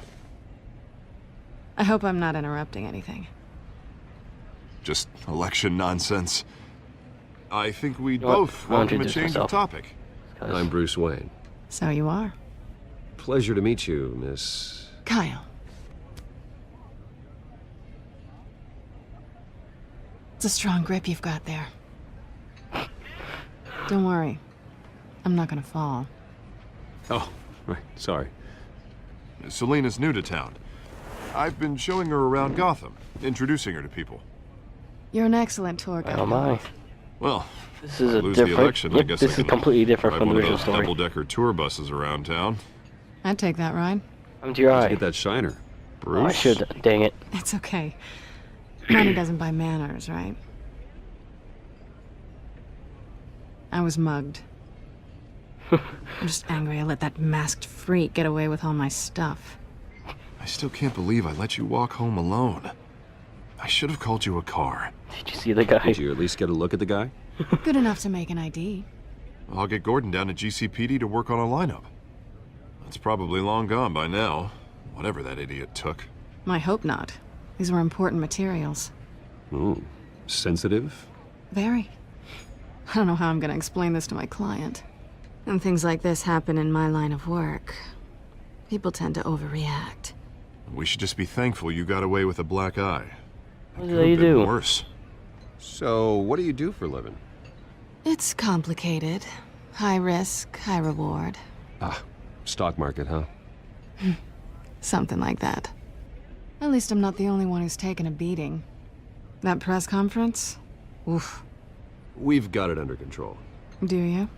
I hope I'm not interrupting anything. Just election nonsense. I think we'd both welcome a change of topic. I'm Bruce Wayne. So you are. Pleasure to meet you, Miss... Kyle. It's a strong grip you've got there. Don't worry. I'm not gonna fall. Oh, right. Sorry. Selena's new to town. I've been showing her around Gotham, introducing her to people. You're an excellent tour guide. Oh my. Well, this is a lose different. the election, I guess this is completely different from the original story. Double-decker tour buses around town. I'd take that ride. I'm to your eye. Get that shiner, Bruce. Oh, I should. Dang it. It's okay. Money doesn't buy manners, right? I was mugged. I'm just angry I let that masked freak get away with all my stuff. I still can't believe I let you walk home alone. I should have called you a car. Did you see the guy? Did you at least get a look at the guy? Good enough to make an ID. I'll get Gordon down to GCPD to work on a lineup. That's probably long gone by now, whatever that idiot took. I hope not. These were important materials. Ooh, sensitive? Very. I don't know how I'm gonna explain this to my client. When things like this happen in my line of work, people tend to overreact. We should just be thankful you got away with a black eye. What do you do? Worse. So, what do you do for a living? It's complicated. High risk, high reward. Ah, stock market, huh? Something like that. At least I'm not the only one who's taken a beating. That press conference? Oof. We've got it under control. Do you?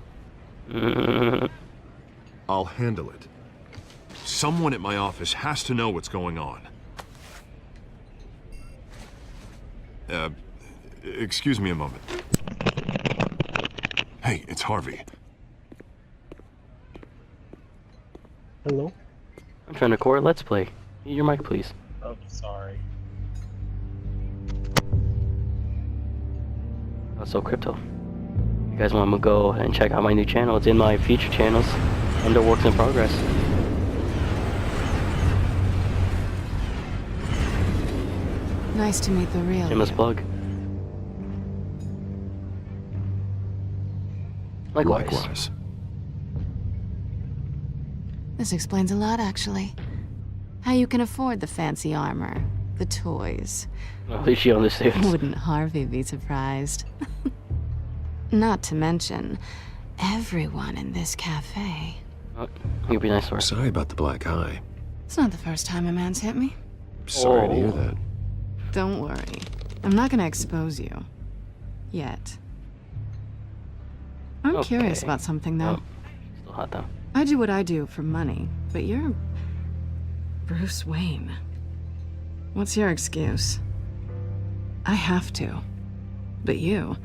I'll handle it. Someone at my office has to know what's going on. Excuse me a moment. Hey, it's Harvey. Hello? I'm trying to record Let's Play. Use your mic, please. Oh, sorry. Also, Crypto. You guys want to go and check out my new channel? It's in my future channels under Works in Progress. Nice to meet the real Shameless you. plug. Likewise. This explains a lot, actually. How you can afford the fancy armor, the toys. At least she understands. Wouldn't Harvey be surprised? Not to mention, everyone in this cafe. Oh, you'd be nice to her. Sorry about the black eye. It's not the first time a man's hit me. Sorry to hear that. Don't worry. I'm not gonna expose you. Yet. I'm curious about something, though. Oh, still hot, though. I do what I do for money, but you're... Bruce Wayne. What's your excuse? I have to. But you...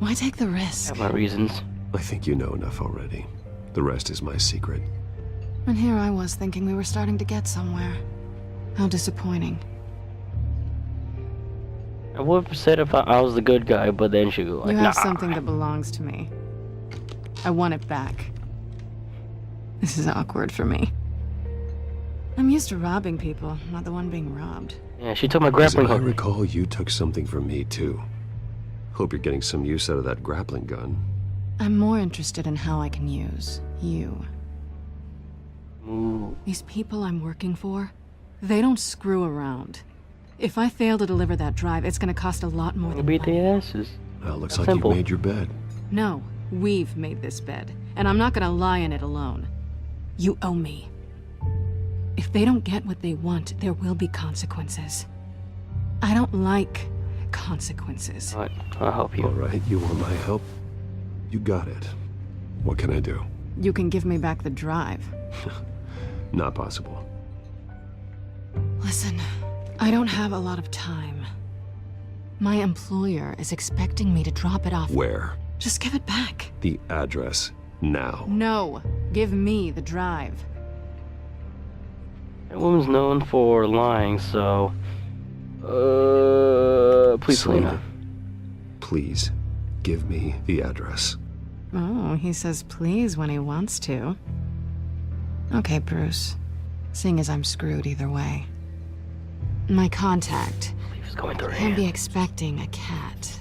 Why take the risk? I have my reasons. I think you know enough already. The rest is my secret. And here I was thinking we were starting to get somewhere. How disappointing. I would have said if I was the good guy, but then she was like, You nah. have something that belongs to me. I want it back. This is awkward for me. I'm used to robbing people, not the one being robbed. Yeah, she took my grappling As I hook. recall, you took something from me, too. Hope you're getting some use out of that grappling gun. I'm more interested in how I can use you. Ooh. These people I'm working for, they don't screw around. If I fail to deliver that drive, it's gonna cost a lot more than beat the asses. Well, looks That's like simple. you made your bed. No, we've made this bed, and I'm not gonna lie in it alone. You owe me. If they don't get what they want, there will be consequences. I don't like consequences. Alright, I'll help you. All right, you want my help? You got it. What can I do? You can give me back the drive. Not possible. Listen, I don't have a lot of time. My employer is expecting me to drop it off. Where? Just give it back. The address. Now. No, give me the drive. That woman's known for lying, so... please, Selena. Please, give me the address. Oh, he says please when he wants to. Okay, Bruce. Seeing as I'm screwed either way. My contact. He's going through He'll be expecting a cat,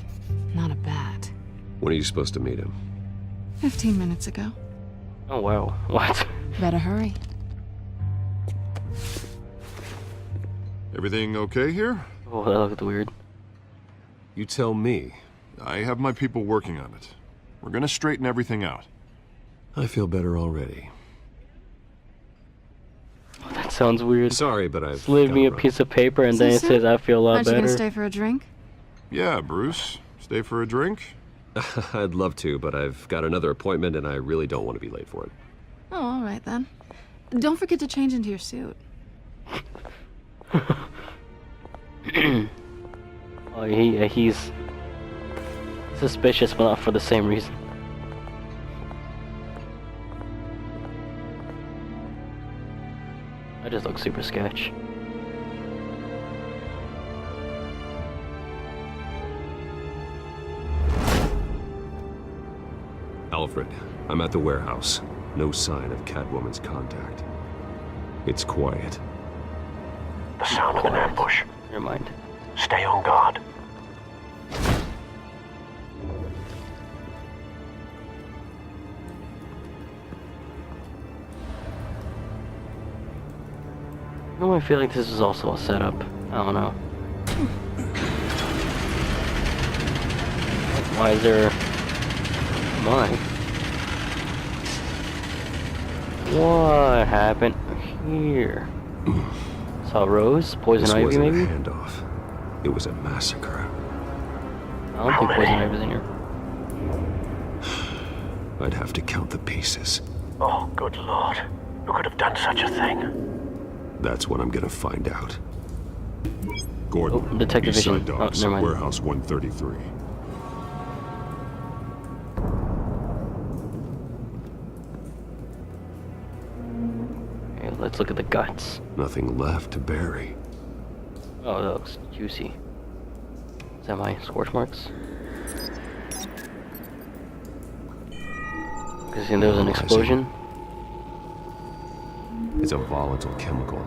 not a bat. When are you supposed to meet him? 15 minutes ago. Oh wow, what? Better hurry. Everything okay here? Oh, that looked weird. You tell me. I have my people working on it. We're gonna straighten everything out. I feel better already. Oh, that sounds weird. Sorry, but I've slid me a run. piece of paper and then it says I feel a lot Aren't you better. gonna stay for a drink? Yeah, Bruce. Stay for a drink? I'd love to, but I've got another appointment and I really don't want to be late for it. Oh, all right then. Don't forget to change into your suit. Oh, he's suspicious, but not for the same reason. I just look super sketch. Alfred, I'm at the warehouse. No sign of Catwoman's contact. It's quiet. The sound of an ambush. Never mind. Stay on guard. I feel like this is also a setup. I don't know. Why is there... Mine? What happened here? Saw Rose? Poison This Ivy, wasn't maybe? a handoff. It was a massacre. I don't think Poison Ivy's in here. I'd have to count the pieces. Oh, good lord. Who could have done such a thing? That's what I'm gonna find out. Gordon, Oh, Detective Eastside Vision. Dogs, Oh, never mind. Warehouse 133. Okay, let's look at the guts. Nothing left to bury. Oh, that looks juicy. Is that my scorch marks? Because there was an explosion. It's a volatile chemical.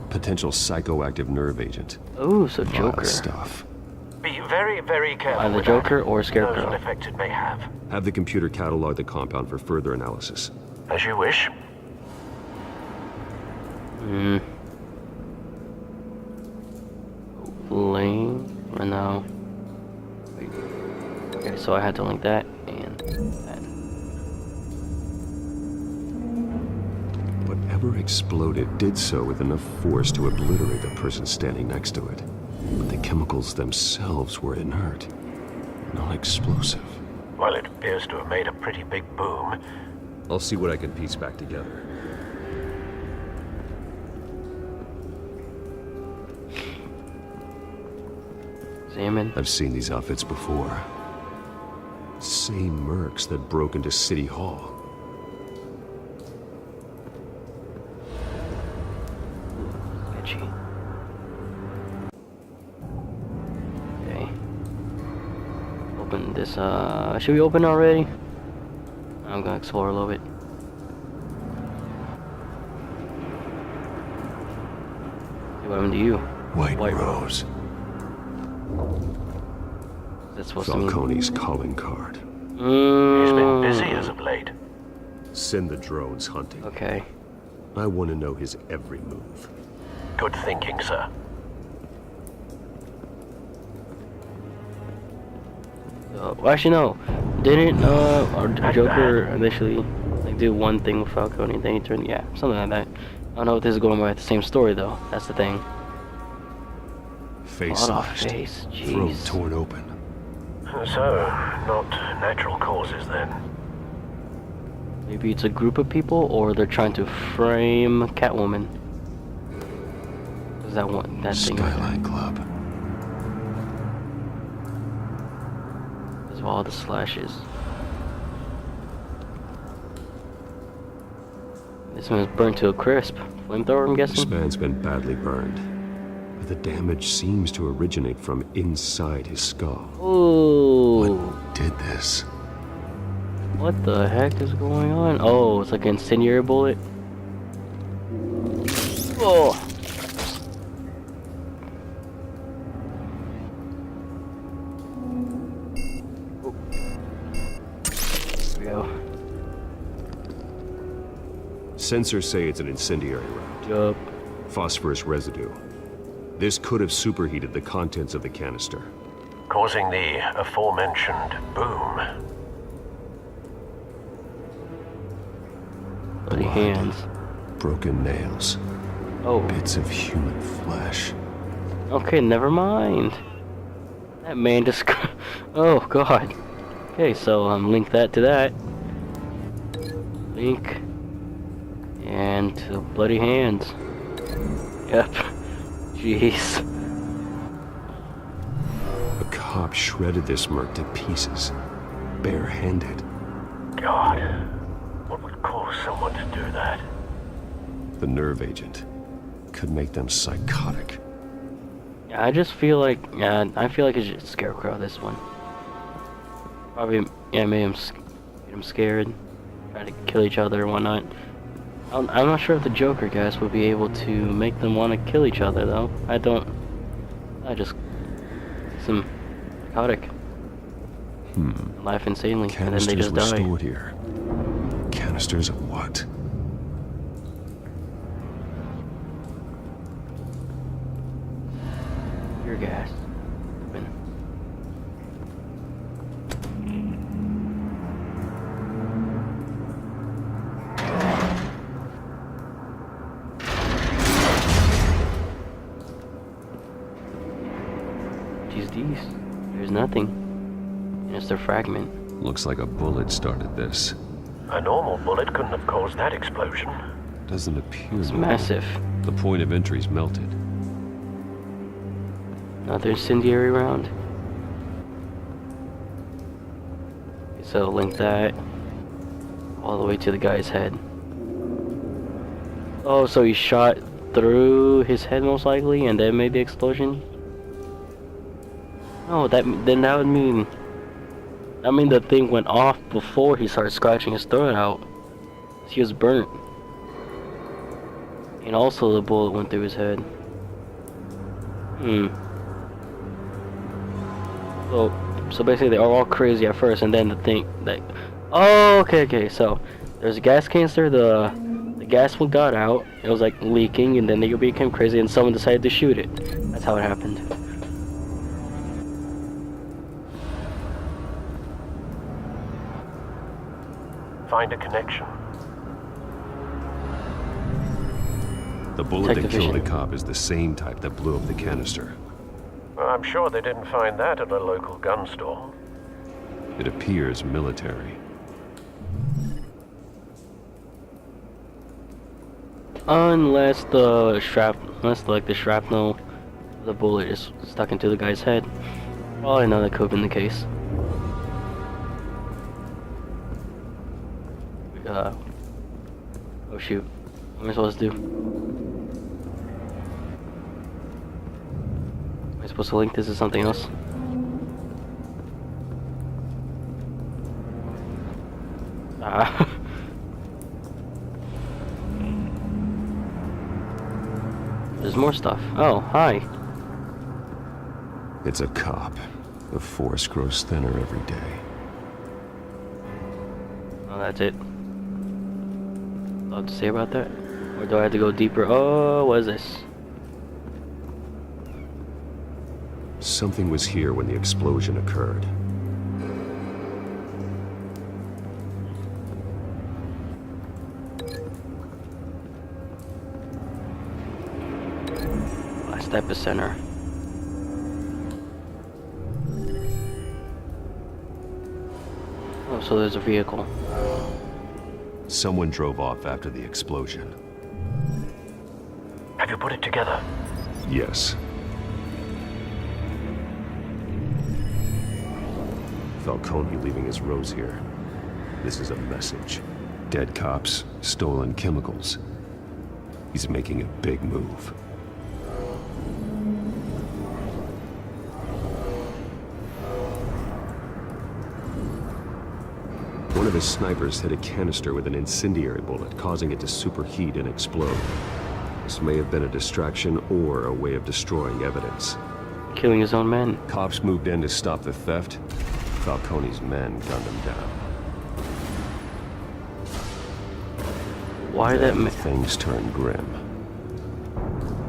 Potential psychoactive nerve agent. Oh, so Vile Joker. stuff. Be very, very careful. Either with Joker that. or Who knows Scarecrow. what effect it may have. Have the computer catalog the compound for further analysis. As you wish. Hmm. Lane? Or no? Wait. Okay, so I had to link that and that. Whatever exploded did so with enough force to obliterate the person standing next to it. But the chemicals themselves were inert, non-explosive. Well, it appears to have made a pretty big boom. I'll see what I can piece back together. Examine. I've seen these outfits before. Same mercs that broke into City Hall. Sketchy. Okay. Open this, should we open already? I'm gonna explore a little bit. What happened to you? White Rose. That's supposed to mean... Falcone's calling card. He's been busy as of late. Send the drones hunting. Okay. I want to know his every move. Good thinking, sir. Well, actually, no. Didn't our Joker initially like do one thing with Falcone and then he turned... Yeah, something like that. I don't know if this is going by the same story, though. That's the thing. Face Blood off slashed. face, Throat jeez. torn open. So, not natural causes then. Maybe it's a group of people, or they're trying to frame Catwoman. Is that one that thing? Skyline Club. Because of all the slashes. This one was burnt to a crisp. Flamethrower, I'm This guessing? man's been badly burned. But the damage seems to originate from inside his skull. Oh. What did this? What the heck is going on? Oh, it's like an incendiary bullet. Oh. There we go. Sensors say it's an incendiary round. Yup. Phosphorus residue. This could have superheated the contents of the canister, causing the aforementioned boom. Bloody hands. Broken nails. Oh. Bits of human flesh. Okay, never mind. That man just... Oh, God. Okay, so, link that to that. Link. And to bloody hands. Yep. Jeez. A cop shredded this merc to pieces. Barehanded. God. What would cause someone to do that? The nerve agent could make them psychotic. Yeah, I just feel like, I feel like it's just Scarecrow, this one. Probably, yeah, made him scared. Try to kill each other and whatnot. I'm not sure if the Joker guys will be able to make them want to kill each other, though. I just... some psychotic. Life insanely, and then they just die. Stored here. Canisters of what? Tear gas. Geez, there's nothing. Just a fragment. Looks like a bullet started this. A normal bullet couldn't have caused that explosion. Doesn't appear. It's massive. The point of entry's melted. Another incendiary round. So link that all the way to the guy's head. Oh, so he shot through his head most likely, and then made the explosion. Oh, then that would mean. I mean, the thing went off before he started scratching his throat out. He was burnt. And also the bullet went through his head. So basically they are all crazy at first, and then the thing that... Oh, okay, so there's a gas canister, the gas got out, it was like leaking, and then they became crazy and someone decided to shoot it. That's how it happened. Find a connection. The bullet that killed the cop is the same type that blew up the canister. I'm sure they didn't find that at a local gun store. It appears military. Unless the shrapnel, the bullet is stuck into the guy's head. Well, I know that could have been the case. Oh shoot. What am I supposed to do? Am I supposed to link this to something else? There's more stuff. Oh, hi. It's a cop. The force grows thinner every day. Oh, that's it. Lot to say about that? Or do I have to go deeper? Oh, what is this? Something was here when the explosion occurred. Last epicenter. Oh, so there's a vehicle. Someone drove off after the explosion. Have you put it together? Yes. Falcone leaving his rose here. This is a message. Dead cops, stolen chemicals. He's making a big move. One of his snipers hit a canister with an incendiary bullet, causing it to superheat and explode. This may have been a distraction or a way of destroying evidence. Killing his own men. Cops moved in to stop the theft. Falcone's men gunned him down. Why then that things turned grim.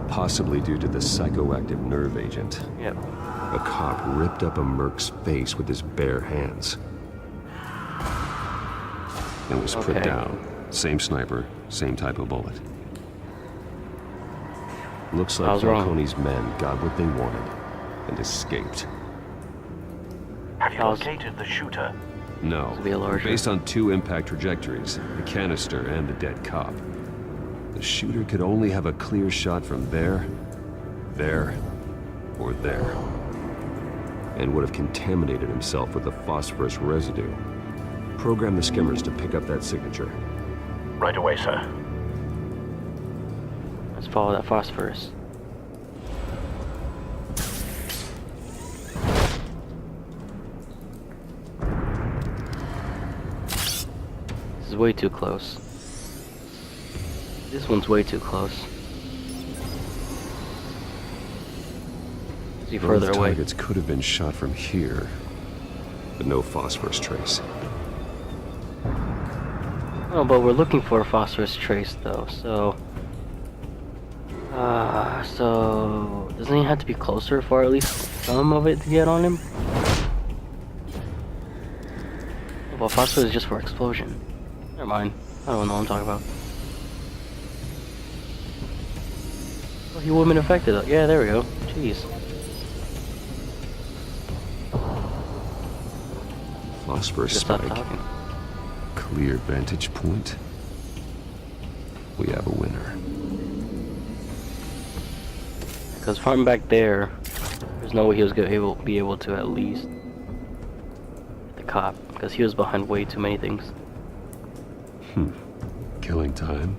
Possibly due to the psychoactive nerve agent. Yep. A cop ripped up a merc's face with his bare hands. And was put down. Same sniper, same type of bullet. Looks like Falcone's men got what they wanted and escaped. Have you located the shooter? No. Based on 2 impact trajectories, the canister and the dead cop. The shooter could only have a clear shot from there, or there. And would have contaminated himself with the phosphorus residue. Program the skimmers to pick up that signature. Right away, sir. Let's follow that phosphorus. This is way too close. This one's way too close. Is he further Both away? Targets could have been shot from here, but no phosphorus trace. Oh, but we're looking for a phosphorus trace, though. So doesn't he have to be closer for at least some of it to get on him? Well, phosphorus is just for explosion. Never mind. I don't know what I'm talking about. Oh, he would have been affected. Yeah, there we go. Jeez. Phosphorus spike. Clear vantage point. We have a winner. Because from back there, there's no way he was gonna be able to at least hit the cop, because he was behind way too many things. Killing time.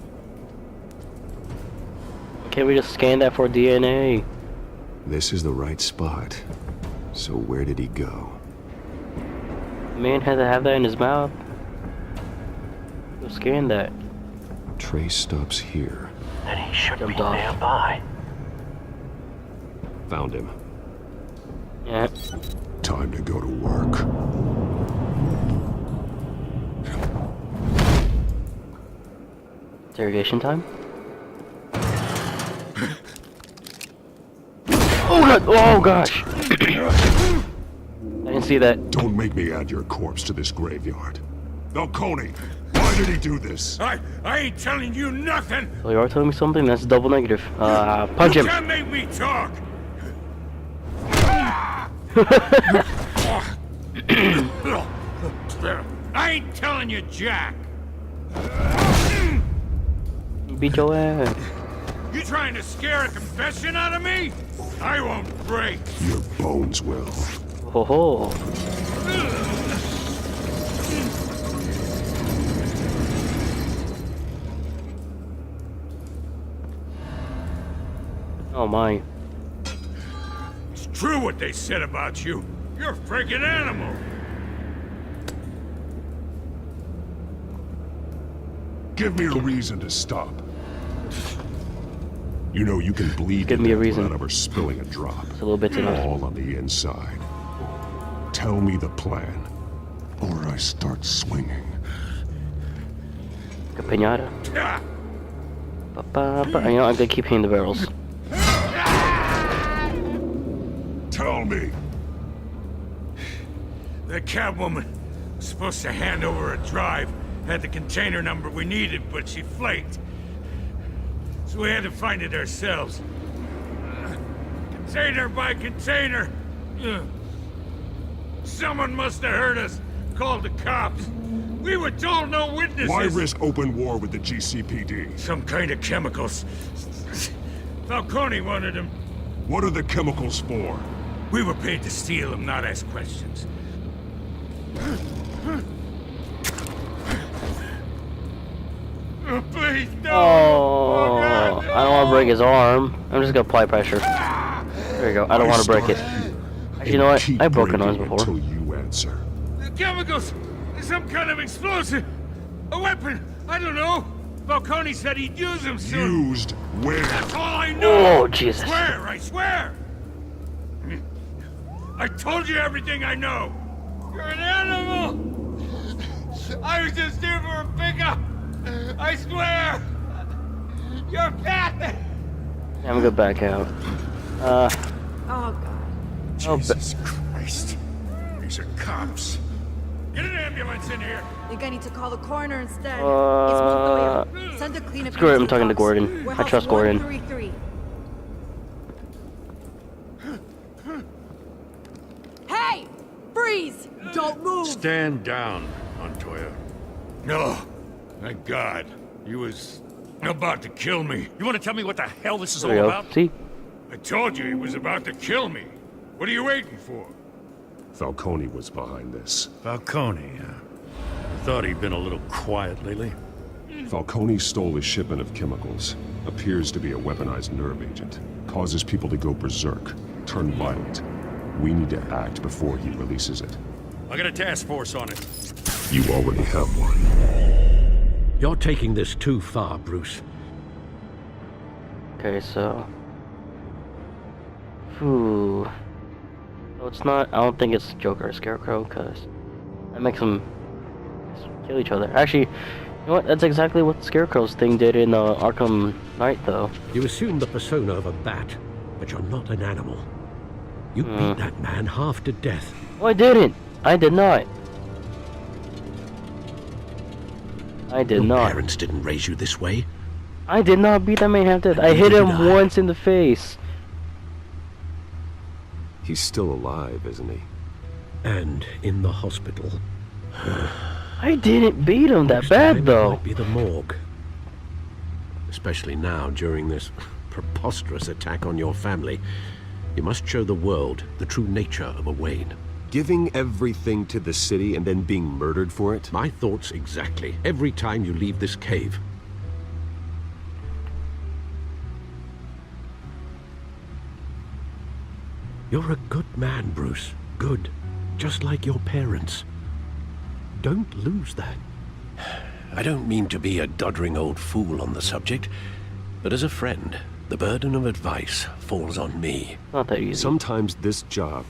Can't we just scan that for DNA? This is the right spot. So where did he go? The man had to have that in his mouth. Go scan that. Trace stops here. Then he should be Jumped off. nearby. Found him. Yeah. Time to go to work. Interrogation time? Oh god! Oh gosh! I didn't see that. Don't make me add your corpse to this graveyard. Falcone, why did he do this? I ain't telling you nothing! So you are telling me something? That's double negative. Punch him! You can't make me talk! I ain't telling you jack! Beat your ass. You trying to scare a confession out of me? I won't break. Your bones will. Ho ho. Oh my. It's true what they said about you. You're a freaking animal. Give me a reason to stop. You know you can bleed Give me a reason. without ever spilling a drop. It's a little bit too much. All on the inside. Tell me the plan, or I start swinging. Like a piñata. You know, I'm gonna keep hitting the barrels. Tell me. The Catwoman was supposed to hand over a drive. Had the container number we needed, but she flaked. So we had to find it ourselves. Container by container. Someone must have heard us. Called the cops. We were told no witnesses. Why risk open war with the GCPD? Some kind of chemicals. Falcone wanted them. What are the chemicals for? We were paid to steal them, not ask questions. Please, no! Oh, I don't want to break his arm. I'm just gonna apply pressure. There you go. I don't want to break it. Actually, you know what? I've broken arms before. Until you answer. The chemicals! Some kind of explosive! A weapon! I don't know! Falcone said he'd use him soon. Used where? That's all I know. Oh, Jesus. I swear. I told you everything I know. You're an animal. I was just here for a pickup. I swear. You're fat. Yeah, I'm gonna go back out. Oh, God. Jesus Christ. These are cops. Get an ambulance in here. Think I need to call the coroner instead. Uh, It's Montoya. Send a cleanup. Screw it, I'm talking to Gordon. I trust Gordon. 133. Hey! Freeze! Don't move! Stand down, Montoya. No. Thank God. He was about to kill me. You want to tell me what the hell this is all There we go. about? See? I told you he was about to kill me. What are you waiting for? Falcone was behind this. Falcone, I thought he'd been a little quiet lately. Falcone stole a shipment of chemicals. Appears to be a weaponized nerve agent. Causes people to go berserk, turn violent. We need to act before he releases it. I got a task force on it. You already have one. You're taking this too far, Bruce. Okay, so... Ooh. So it's not... I don't think it's Joker or Scarecrow, because that makes them kill each other. Actually, you know what? That's exactly what Scarecrow's thing did in Arkham Knight, though. You assume the persona of a bat, but you're not an animal. You beat that man half to death. Oh, I didn't! I did not. I did Your not. parents didn't raise you this way. I did not beat that man half dead. I hit him once in the face. He's still alive, isn't he? And in the hospital. I didn't beat him that bad, though. Might be the morgue. Especially now, during this preposterous attack on your family. You must show the world the true nature of a Wayne. Giving everything to the city and then being murdered for it? My thoughts exactly. Every time you leave this cave. You're a good man, Bruce. Good. Just like your parents. Don't lose that. I don't mean to be a doddering old fool on the subject, but as a friend, the burden of advice falls on me. Not that easy. Sometimes this job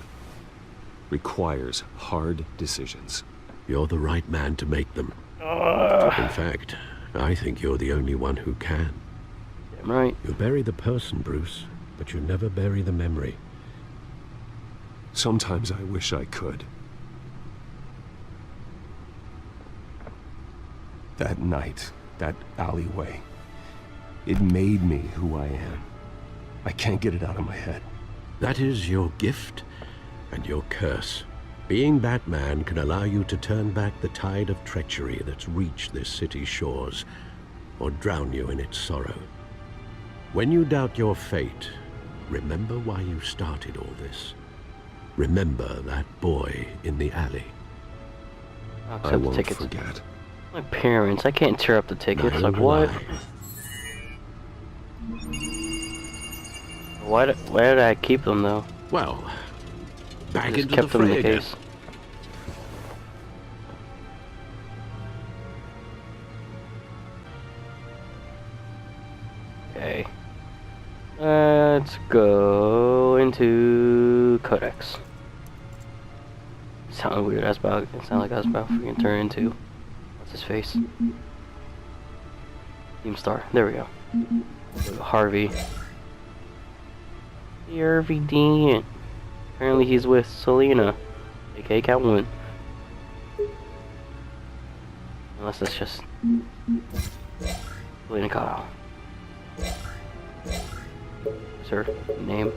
requires hard decisions. You're the right man to make them. In fact, I think you're the only one who can. Damn right. You bury the person, Bruce, but you never bury the memory. Sometimes I wish I could. That night, that alleyway, it made me who I am. I can't get it out of my head. That is your gift and your curse. Being Batman can allow you to turn back the tide of treachery that's reached this city's shores, or drown you in its sorrow. When you doubt your fate, remember why you started all this. Remember that boy in the alley. I won't forget. My parents, I can't tear up the tickets. Like, what? Why did I keep them, though? Well, back just into kept the them in fray the again. case. Okay. Let's go into Codex. Sounded weird. It sounded like I was about to freaking turn into what's his face? Team Star. There we go. Harvey. Hey, Harvey Dent. Apparently he's with Selena, aka Catwoman. Unless that's just Selena Kyle. Is her name?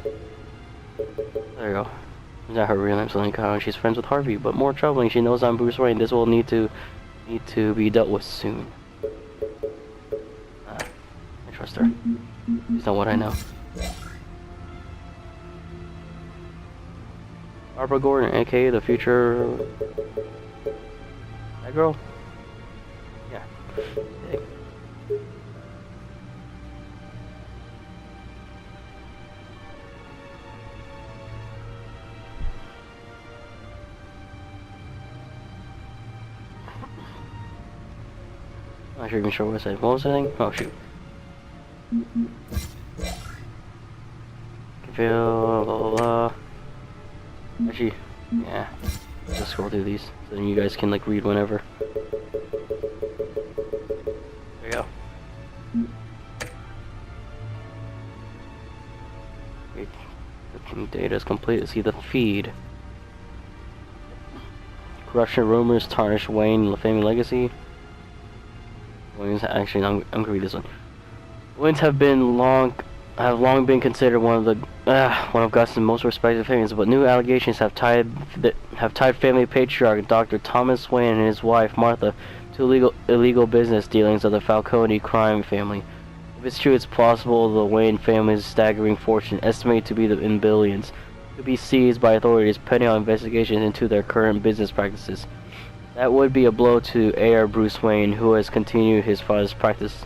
There you go. Is that her real name, Selena Kyle? She's friends with Harvey, but more troubling, she knows I'm Bruce Wayne. This will need to be dealt with soon. I trust her. It's not what I know. Barbara Gordon, aka the future... That girl? Yeah. Hey. Not even sure what I said. What was the thing? Oh shoot. Blah, blah, blah. Actually, yeah. Just scroll through these so then you guys can like read whenever. There you go. Wait, the data is complete. Let's see the feed. Corruption rumors tarnish Wayne family legacy. Wayne's actually, I'm gonna read this one. Waynes have long been considered one of Gus's most respected families, but new allegations have tied family patriarch Dr. Thomas Wayne and his wife Martha to illegal business dealings of the Falcone crime family. If it's true, it's plausible the Wayne family's staggering fortune, estimated to be in billions, could be seized by authorities pending on investigations into their current business practices. That would be a blow to heir Bruce Wayne, who has continued his father's practice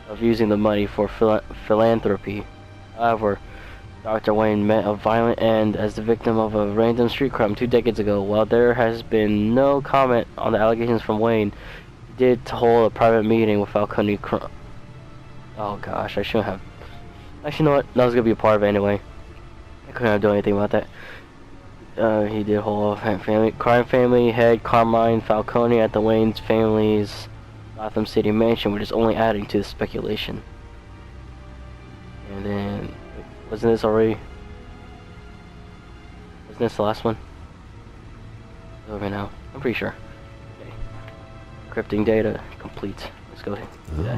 of using the money for philanthropy. However, Dr. Wayne met a violent end as the victim of a random street crime 2 decades ago. While there has been no comment on the allegations from Wayne, he did hold a private meeting with Falcone. Oh gosh, I shouldn't have. Actually, you know what? That was gonna be a part of it anyway. I couldn't have done anything about that. He did hold a crime family head Carmine Falcone at the Wayne's family's Gotham City mansion, which is only adding to the speculation. And then, wasn't this already? Wasn't this the last one? It's over now. I'm pretty sure. Okay. Encrypting data complete. Let's go ahead.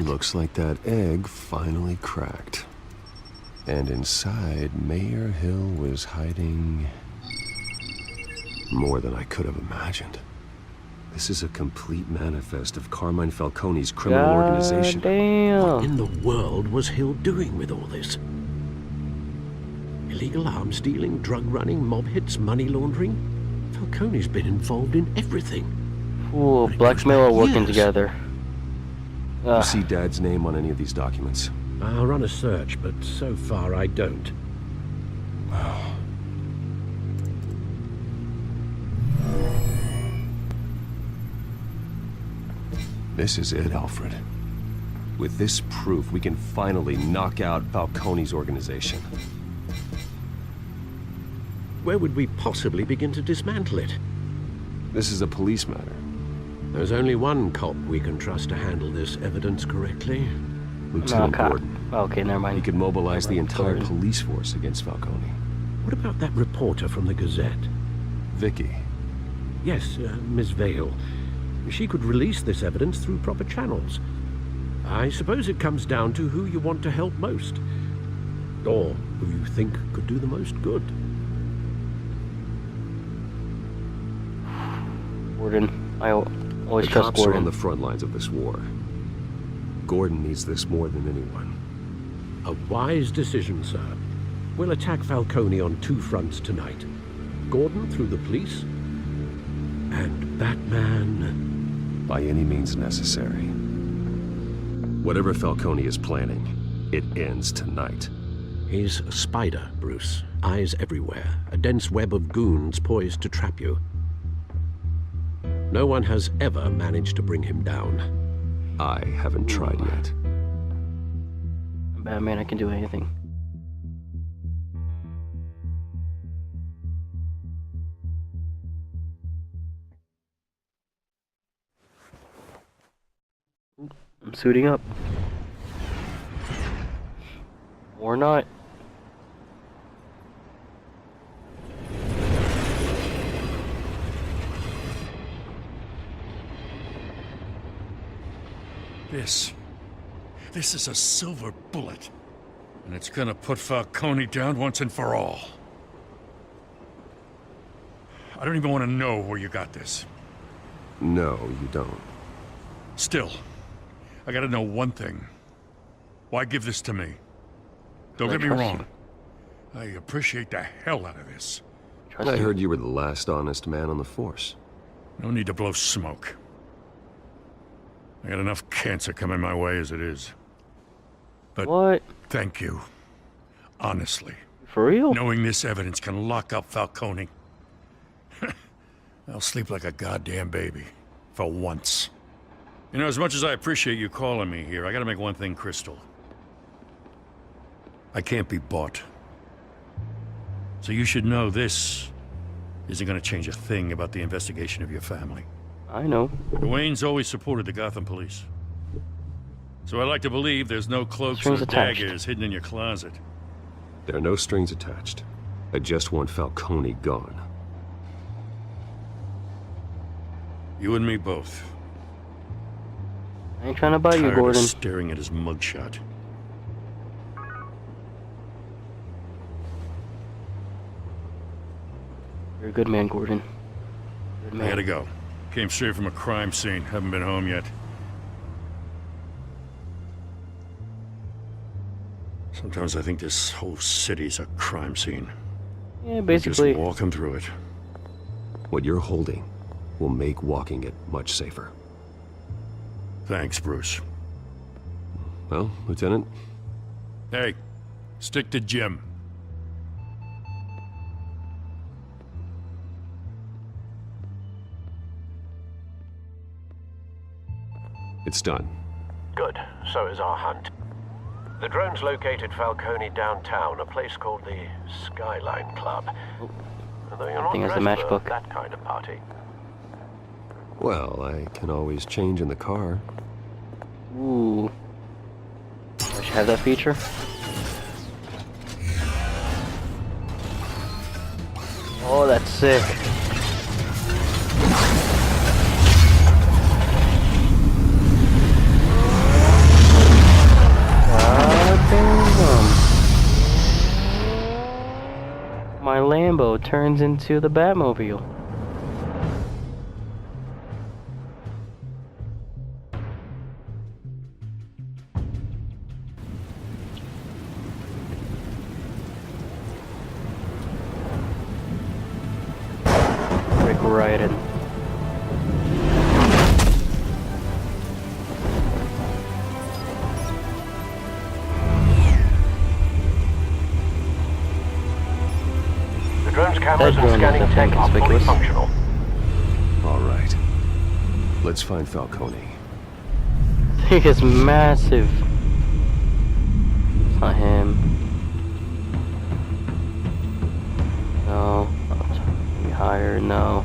Looks like that egg finally cracked. And inside, Mayor Hill was hiding more than I could have imagined. This is a complete manifest of Carmine Falcone's criminal organization. Damn. What in the world was Hill doing with all this? Illegal arms dealing, drug running, mob hits, money laundering? Falcone's been involved in everything. Ooh, blackmail working together. You see Dad's name on any of these documents? I'll run a search, but so far I don't. This is it, Alfred. With this proof, we can finally knock out Falcone's organization. Where would we possibly begin to dismantle it? This is a police matter. There's only one cop we can trust to handle this evidence correctly. Lieutenant Gordon. Okay, never mind. He could mobilize the entire police force against Falcone. What about that reporter from the Gazette? Vicky. Yes, Miss Vale. She could release this evidence through proper channels. I suppose it comes down to who you want to help most. Or who you think could do the most good. Gordon. I always the trust cops Gordon. are on the front lines of this war. Gordon needs this more than anyone. A wise decision, sir. We'll attack Falcone on 2 fronts tonight. Gordon through the police, and Batman... by any means necessary. Whatever Falcone is planning, it ends tonight. He's a spider, Bruce. Eyes everywhere. A dense web of goons poised to trap you. No one has ever managed to bring him down. I haven't tried yet. Batman, I can do anything. I'm suiting up. Or not. This is a silver bullet. And it's gonna put Falcone down once and for all. I don't even want to know where you got this. No, you don't. Still, I gotta know one thing. Why give this to me? Don't get me wrong. I appreciate the hell out of this. I heard you were the last honest man on the force. No need to blow smoke. I got enough cancer coming my way as it is. But what? Thank you. Honestly. For real? Knowing this evidence can lock up Falcone. I'll sleep like a goddamn baby. For once. You know, as much as I appreciate you calling me here, I gotta make one thing crystal. I can't be bought. So you should know this isn't gonna change a thing about the investigation of your family. I know. Wayne's always supported the Gotham police. So I like to believe there's no cloaks Strings or attached. daggers hidden in your closet. There are no strings attached. I just want Falcone gone. You and me both. I ain't trying to buy you, Tired Gordon. of staring at his mugshot. You're a good man, Gordon. Good I man. gotta go. Came straight from a crime scene. Haven't been home yet. Sometimes I think this whole city's a crime scene. Yeah, basically. Just walking through it. What you're holding will make walking it much safer. Thanks, Bruce. Well, Lieutenant? Hey, stick to Jim. It's done. Good. So is our hunt. The drone's located Falcone downtown, a place called the Skyline Club. Although you're I think not it's a dressed for matchbook. that kind of party. Well, I can always change in the car. Ooh. I should have that feature. Oh, that's sick. God damn. My Lambo turns into the Batmobile. Rick Ryden. The drone's cameras That and drone scanning is tech are fully inconspicuous. functional. All right. Let's find Falcone. He is massive. It's not him. No. Maybe higher. No.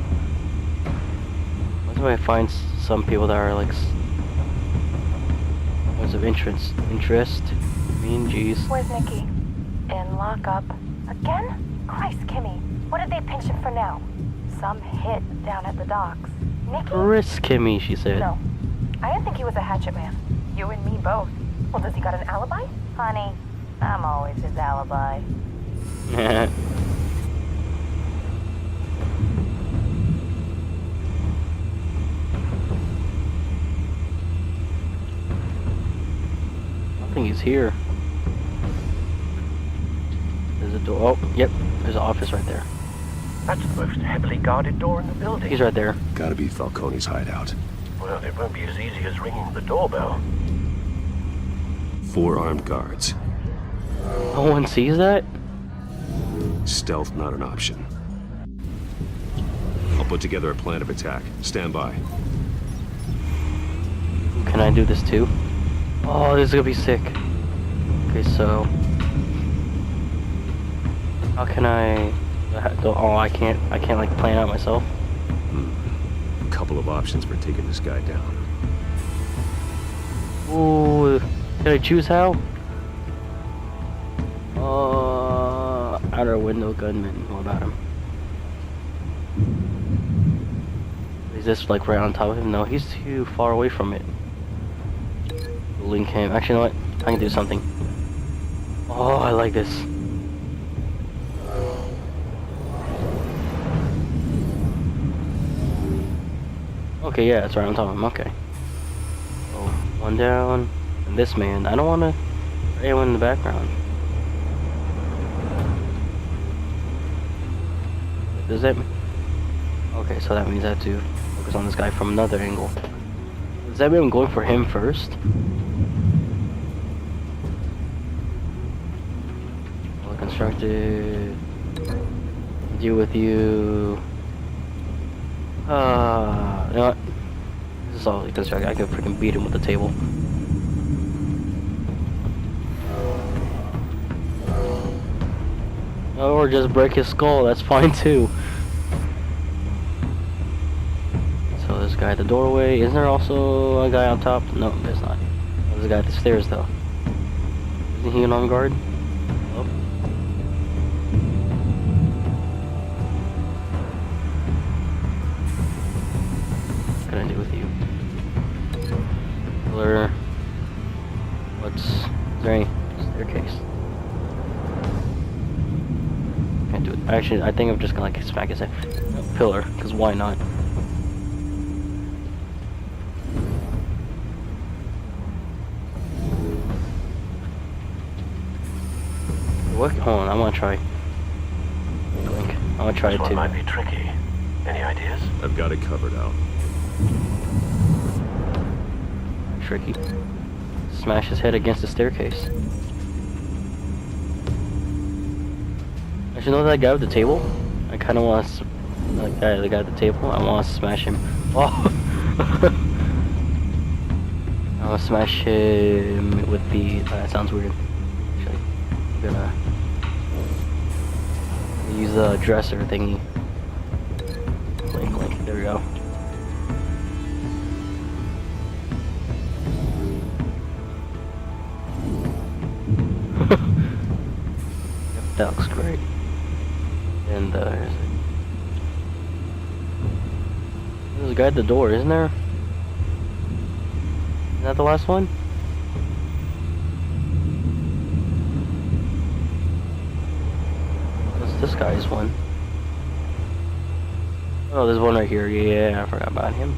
Why do I find some people that are like ones of interest? Mean, jeez. Where's Nikki? In lockup. Again? Christ, Kimmy. What did they pinch him for now? Some hit down at the docks. Nikki? Chris Kimmy, she said. No. I didn't think he was a hatchet man. You and me both. Well, does he got an alibi? Honey, I'm always his alibi. I think he's here. There's a door. Oh, yep. There's an office right there. That's the most heavily guarded door in the building. He's right there. Gotta be Falcone's hideout. Well, it won't be as easy as ringing the doorbell. 4 armed guards. No one sees that? Stealth not an option. I'll put together a plan of attack. Stand by. Can I do this too? Oh, this is gonna be sick. Okay, so how can I? Oh, I can't like plan out myself. A couple of options for taking this guy down. Ooh, can I choose how? Outer window gunman. What about him? Is this like right on top of him? No, he's too far away from it. Link him. Actually, you know what? I can do something. Oh, I like this. Okay, yeah, that's right on top of him. Okay. Oh, one down. And this man. I don't want to anyone in the background. Does that mean? Okay, so that means I have to focus on this guy from another angle. Does that mean I'm going for him first? Well constructed. Deal with you. You know what? This So because I could freaking beat him with the table. Or just break his skull, that's fine too. So there's a guy at the doorway. Isn't there also a guy on top? No, there's not. There's a guy at the stairs though. Isn't he on guard? Oh. What can I do with you? Pillar. Is there any staircase? Can't do it. Actually, I think I'm just gonna like smack his head. Pillar, because why not? What? Hold on, I wanna try. Blink. I wanna try it This too. one might be tricky. Any ideas? I've got it covered out. Tricky. Smash his head against the staircase. Actually, know that guy with the table? I kind of want to. The guy at the table. I want to smash him. Oh! I want to smash him with the. That sounds weird. Actually, I'm gonna use the dresser thingy. Blink. There we go. That looks great. And there's a guy at the door, isn't there? Is that the last one? What's this guy's one? Oh, there's one right here. Yeah, I forgot about him.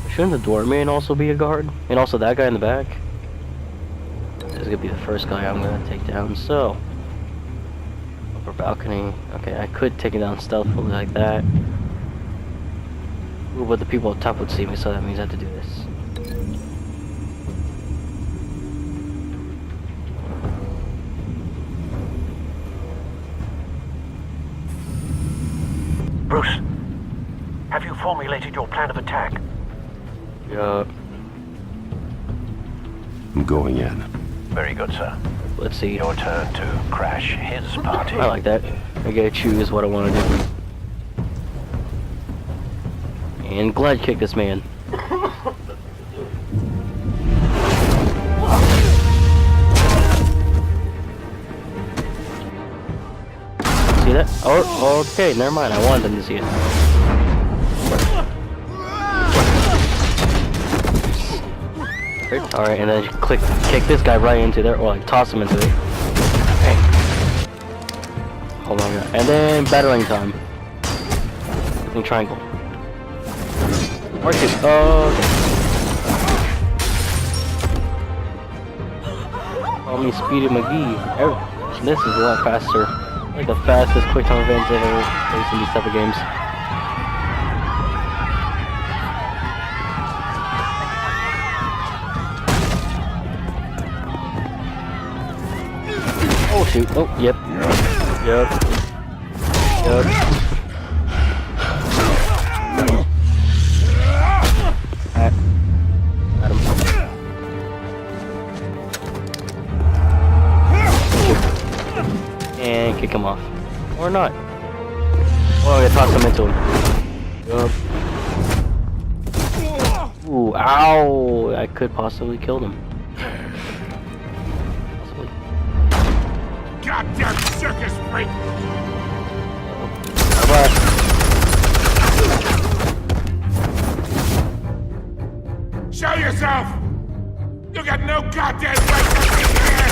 Shouldn't the doorman also be a guard? And also that guy in the back? This is gonna be the first guy I'm gonna take down, so. Upper balcony. Okay, I could take it down stealthily like that. Ooh, but the people up top would see me, so that means I have to do this. Bruce, have you formulated your plan of attack? Yup. I'm going in. Very good, sir. Let's see. Your turn to crash his party. I like that. I gotta choose what I want to do. And glad kick this man. See that? Oh, okay, never mind. I wanted them to see it. Alright, and then kick this guy right into there, or like toss him into it. Hey. Hold on, and then battering time. In triangle. R2. Okay. Call me Speedy McGee. This is a lot faster. Like the fastest quick time events I've ever faced in these type of games. Oh shoot. Oh, yep. Got him. And kick him off. Or not. Oh, I gotta toss him into him. Ooh, ow! I could possibly kill him. Goddamn circus freak! Show yourself! You got no goddamn right to be here!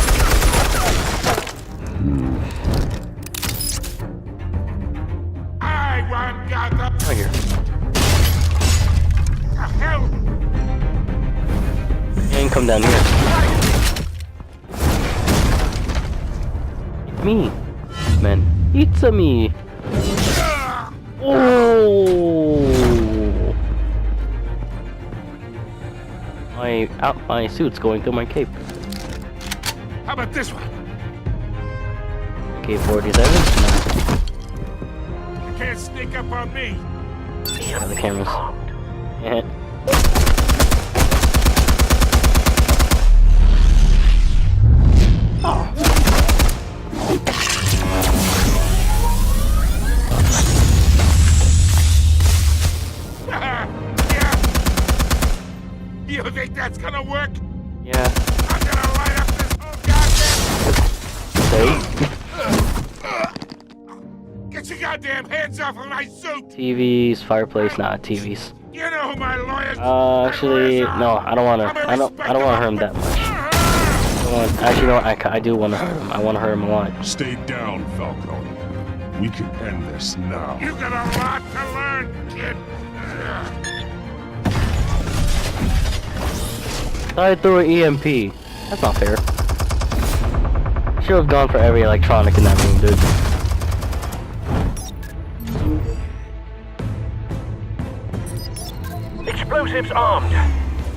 I want Gotham! Right here. The hell? And come down here. It's me. Man. It's a me. Oh! My suit's going through my cape. How about this one? AK-47? You can't sneak up on me! No. The cameras. Yeah. You think that's gonna work? Yeah. I'm gonna light up this whole goddamn... Get your goddamn hands off of my suit! TVs, fireplace, not TVs. You know who my lawyers... Actually, no, I don't want to. I don't want to hurt him that much. Actually, no, I do want to hurt him. I want to hurt him a lot. Stay down, Falcone. We can end this now. You got a lot to learn, kid. I threw an EMP. That's not fair. Should have gone for every electronic in that room, dude. Explosives armed.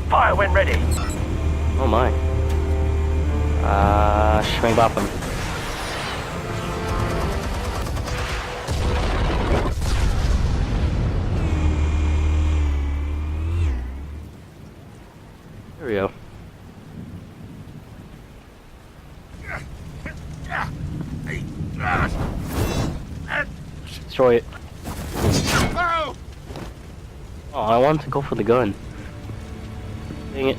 Fire when ready. Oh my. Swing bop him. There we go. Destroy it. Oh, I wanted to go for the gun. Dang it.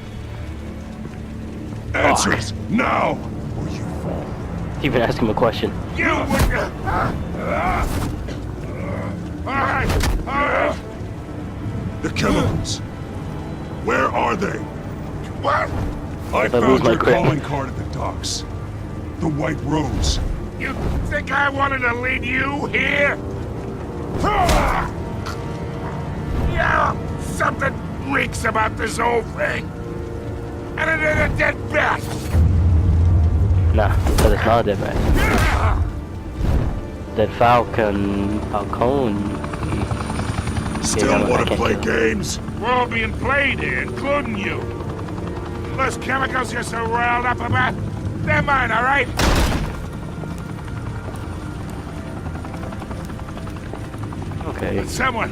Answers now, or you fall. Even ask him a question. You would... Alright, alright. The chemicals. Where are they? What? I found your calling card at the docks. The White Rose. You think I wanted to lead you here? Yeah, something reeks about this whole thing. And it ain't a dead bat. Nah, because it's not a dead bat. Dead Falcone. Still want to play games? We're all being played here, including you. Those chemicals you're so riled up about, they're mine, all right? Okay. But someone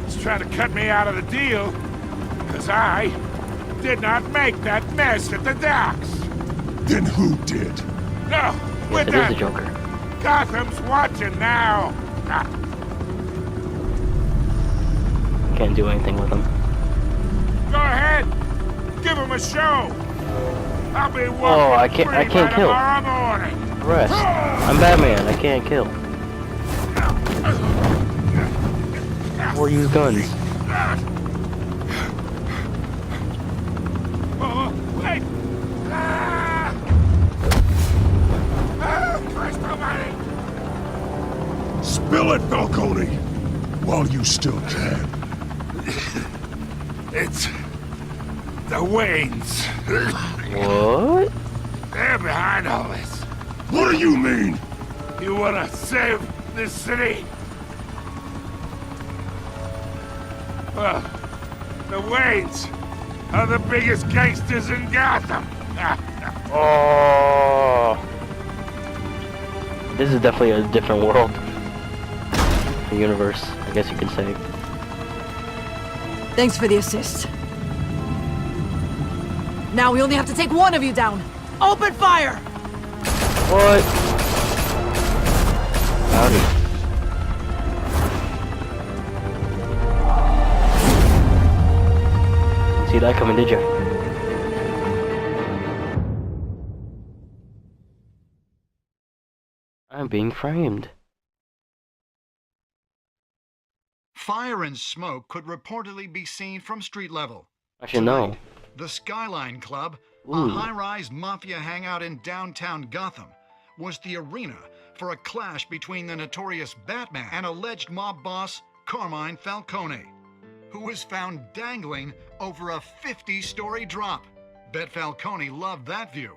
is trying to cut me out of the deal, because I did not make that mess at the docks. Then who did? No, we're It is the Joker. Gotham's watching now. Can't do anything with him. Go ahead, give him a show. I'll be walking I can't kill. tomorrow morning. Rest. I'm Batman. I can't kill. Or use guns. Oh, wait! Christ almighty! Spill it, Falcone, while you still can. It's the Waynes. What? They're behind all this. What do you mean? You wanna save this city? Well, the Waynes are the biggest gangsters in Gotham. Oh. This is definitely a different world. A universe, I guess you could say. Thanks for the assist. Now we only have to take one of you down. Open fire! What? Howdy. See that coming, did you? I'm being framed. Fire and smoke could reportedly be seen from street level. Actually, no. The Skyline Club, Ooh. a high-rise mafia hangout in downtown Gotham, was the arena for a clash between the notorious Batman and alleged mob boss Carmine Falcone, who was found dangling over a 50-story drop. Bet Falcone loved that view.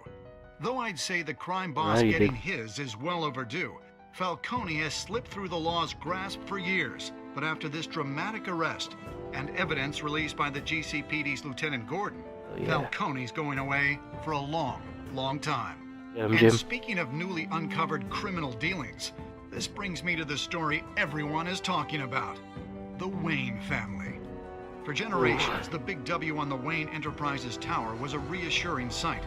Though I'd say the crime boss getting his is well overdue, Falcone has slipped through the law's grasp for years. But after this dramatic arrest and evidence released by the GCPD's Lieutenant Gordon, Falcone's going away for a long, long time. And speaking of newly uncovered criminal dealings, this brings me to the story everyone is talking about. The Wayne family. For generations, the big W on the Wayne Enterprises Tower was a reassuring sight.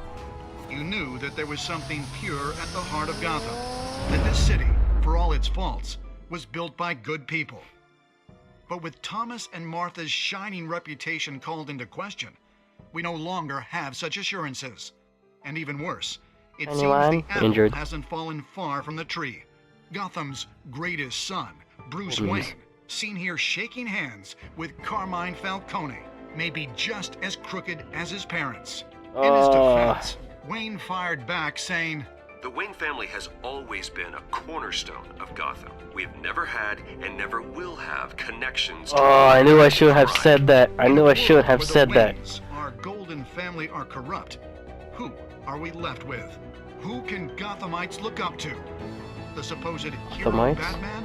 You knew that there was something pure at the heart of Gotham. That this city, for all its faults, was built by good people. But with Thomas and Martha's shining reputation called into question, we no longer have such assurances. And even worse, it Anyone? seems the apple Injured. hasn't fallen far from the tree. Gotham's greatest son, Bruce Please. Wayne, seen here shaking hands with Carmine Falcone, may be just as crooked as his parents. In his defense, Wayne fired back saying, The Wayne family has always been a cornerstone of Gotham. We've never had and never will have connections to I knew I should have said that. I knew I should have said that. Our golden family are corrupt. Who are we left with? Who can Gothamites look up to? The supposed hero Gothamites? Batman?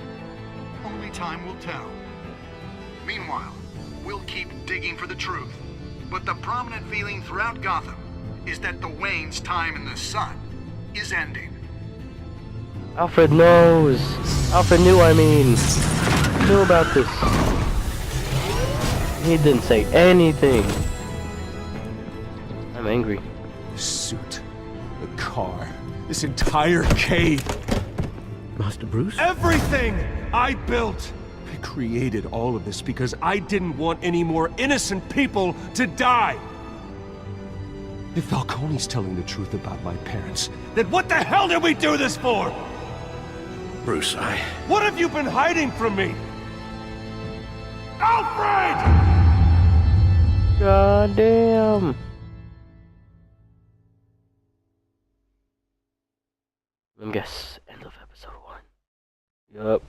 Only time will tell. Meanwhile, we'll keep digging for the truth. But the prominent feeling throughout Gotham is that the Wayne's time in the sun is ending. Alfred knows. Alfred knew, knew about this. He didn't say anything. I'm angry. The suit, the car, this entire cave. Master Bruce? Everything I built! I created all of this because I didn't want any more innocent people to die! If Falcone's telling the truth about my parents, then what the hell did we do this for? Bruce, What have you been hiding from me? Alfred! God damn. Let me guess. End of episode 1. Yup.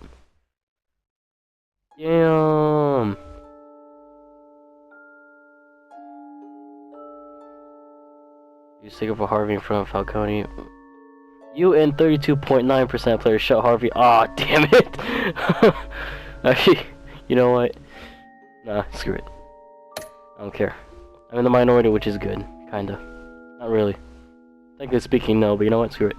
Damn. You stick up for Harvey in front of Falcone. You and 32.9% players shut Harvey. Aw, damn it. Actually, you know what? Nah, screw it. I don't care. I'm in the minority, which is good. Kinda. Not really. Technically speaking, no, but you know what? Screw it.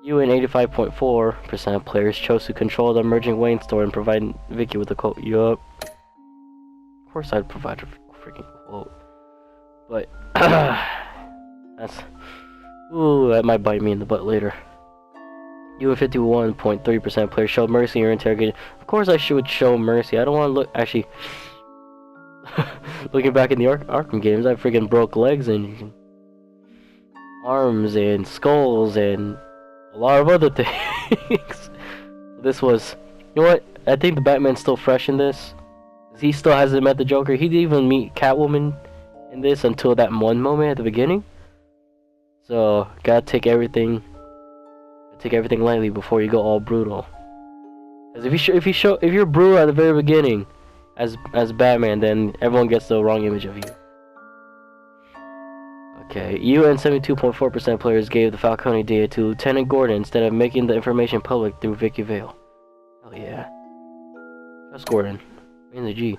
You and 85.4% of players chose to control the emerging Wayne store and provide Vicky with a quote. Yup. Of course I'd provide a freaking quote. But, that's... Ooh, that might bite me in the butt later. You and 51.3% of players showed mercy in your interrogation. Of course I should show mercy. I don't want to look... Actually... Looking back in the Arkham games, I freaking broke legs and... arms and skulls and... a lot of other things. This was... You know what? I think the Batman's still fresh in this. He still hasn't met the Joker. He didn't even meet Catwoman in this until that one moment at the beginning. So, gotta take everything lightly before you go all brutal. Because if you're brutal at the very beginning as Batman, then everyone gets the wrong image of you. Okay, you and 72.4% players gave the Falcone data to Lieutenant Gordon instead of making the information public through Vicky Vale. Hell yeah. Trust Gordon. In the G.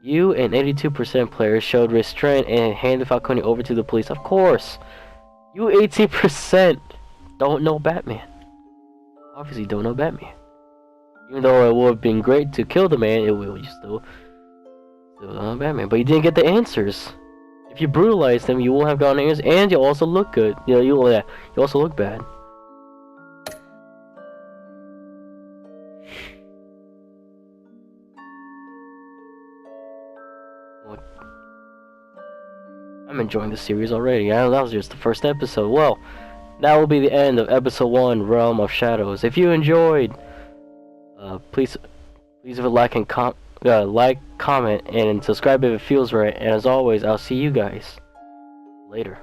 You and 82% players showed restraint and handed Falcone over to the police. Of course! You 18% don't know Batman. Obviously don't know Batman. Even though it would have been great to kill the man, you still don't know Batman. But you didn't get the answers. If you brutalized him, you won't have gotten answers, and you'll also look good. You know, you also look bad. I'm enjoying the series already. That was just the first episode. Well, that will be the end of episode 1, Realm of Shadows. If you enjoyed, please leave a like and comment, and subscribe if it feels right. And as always, I'll see you guys later.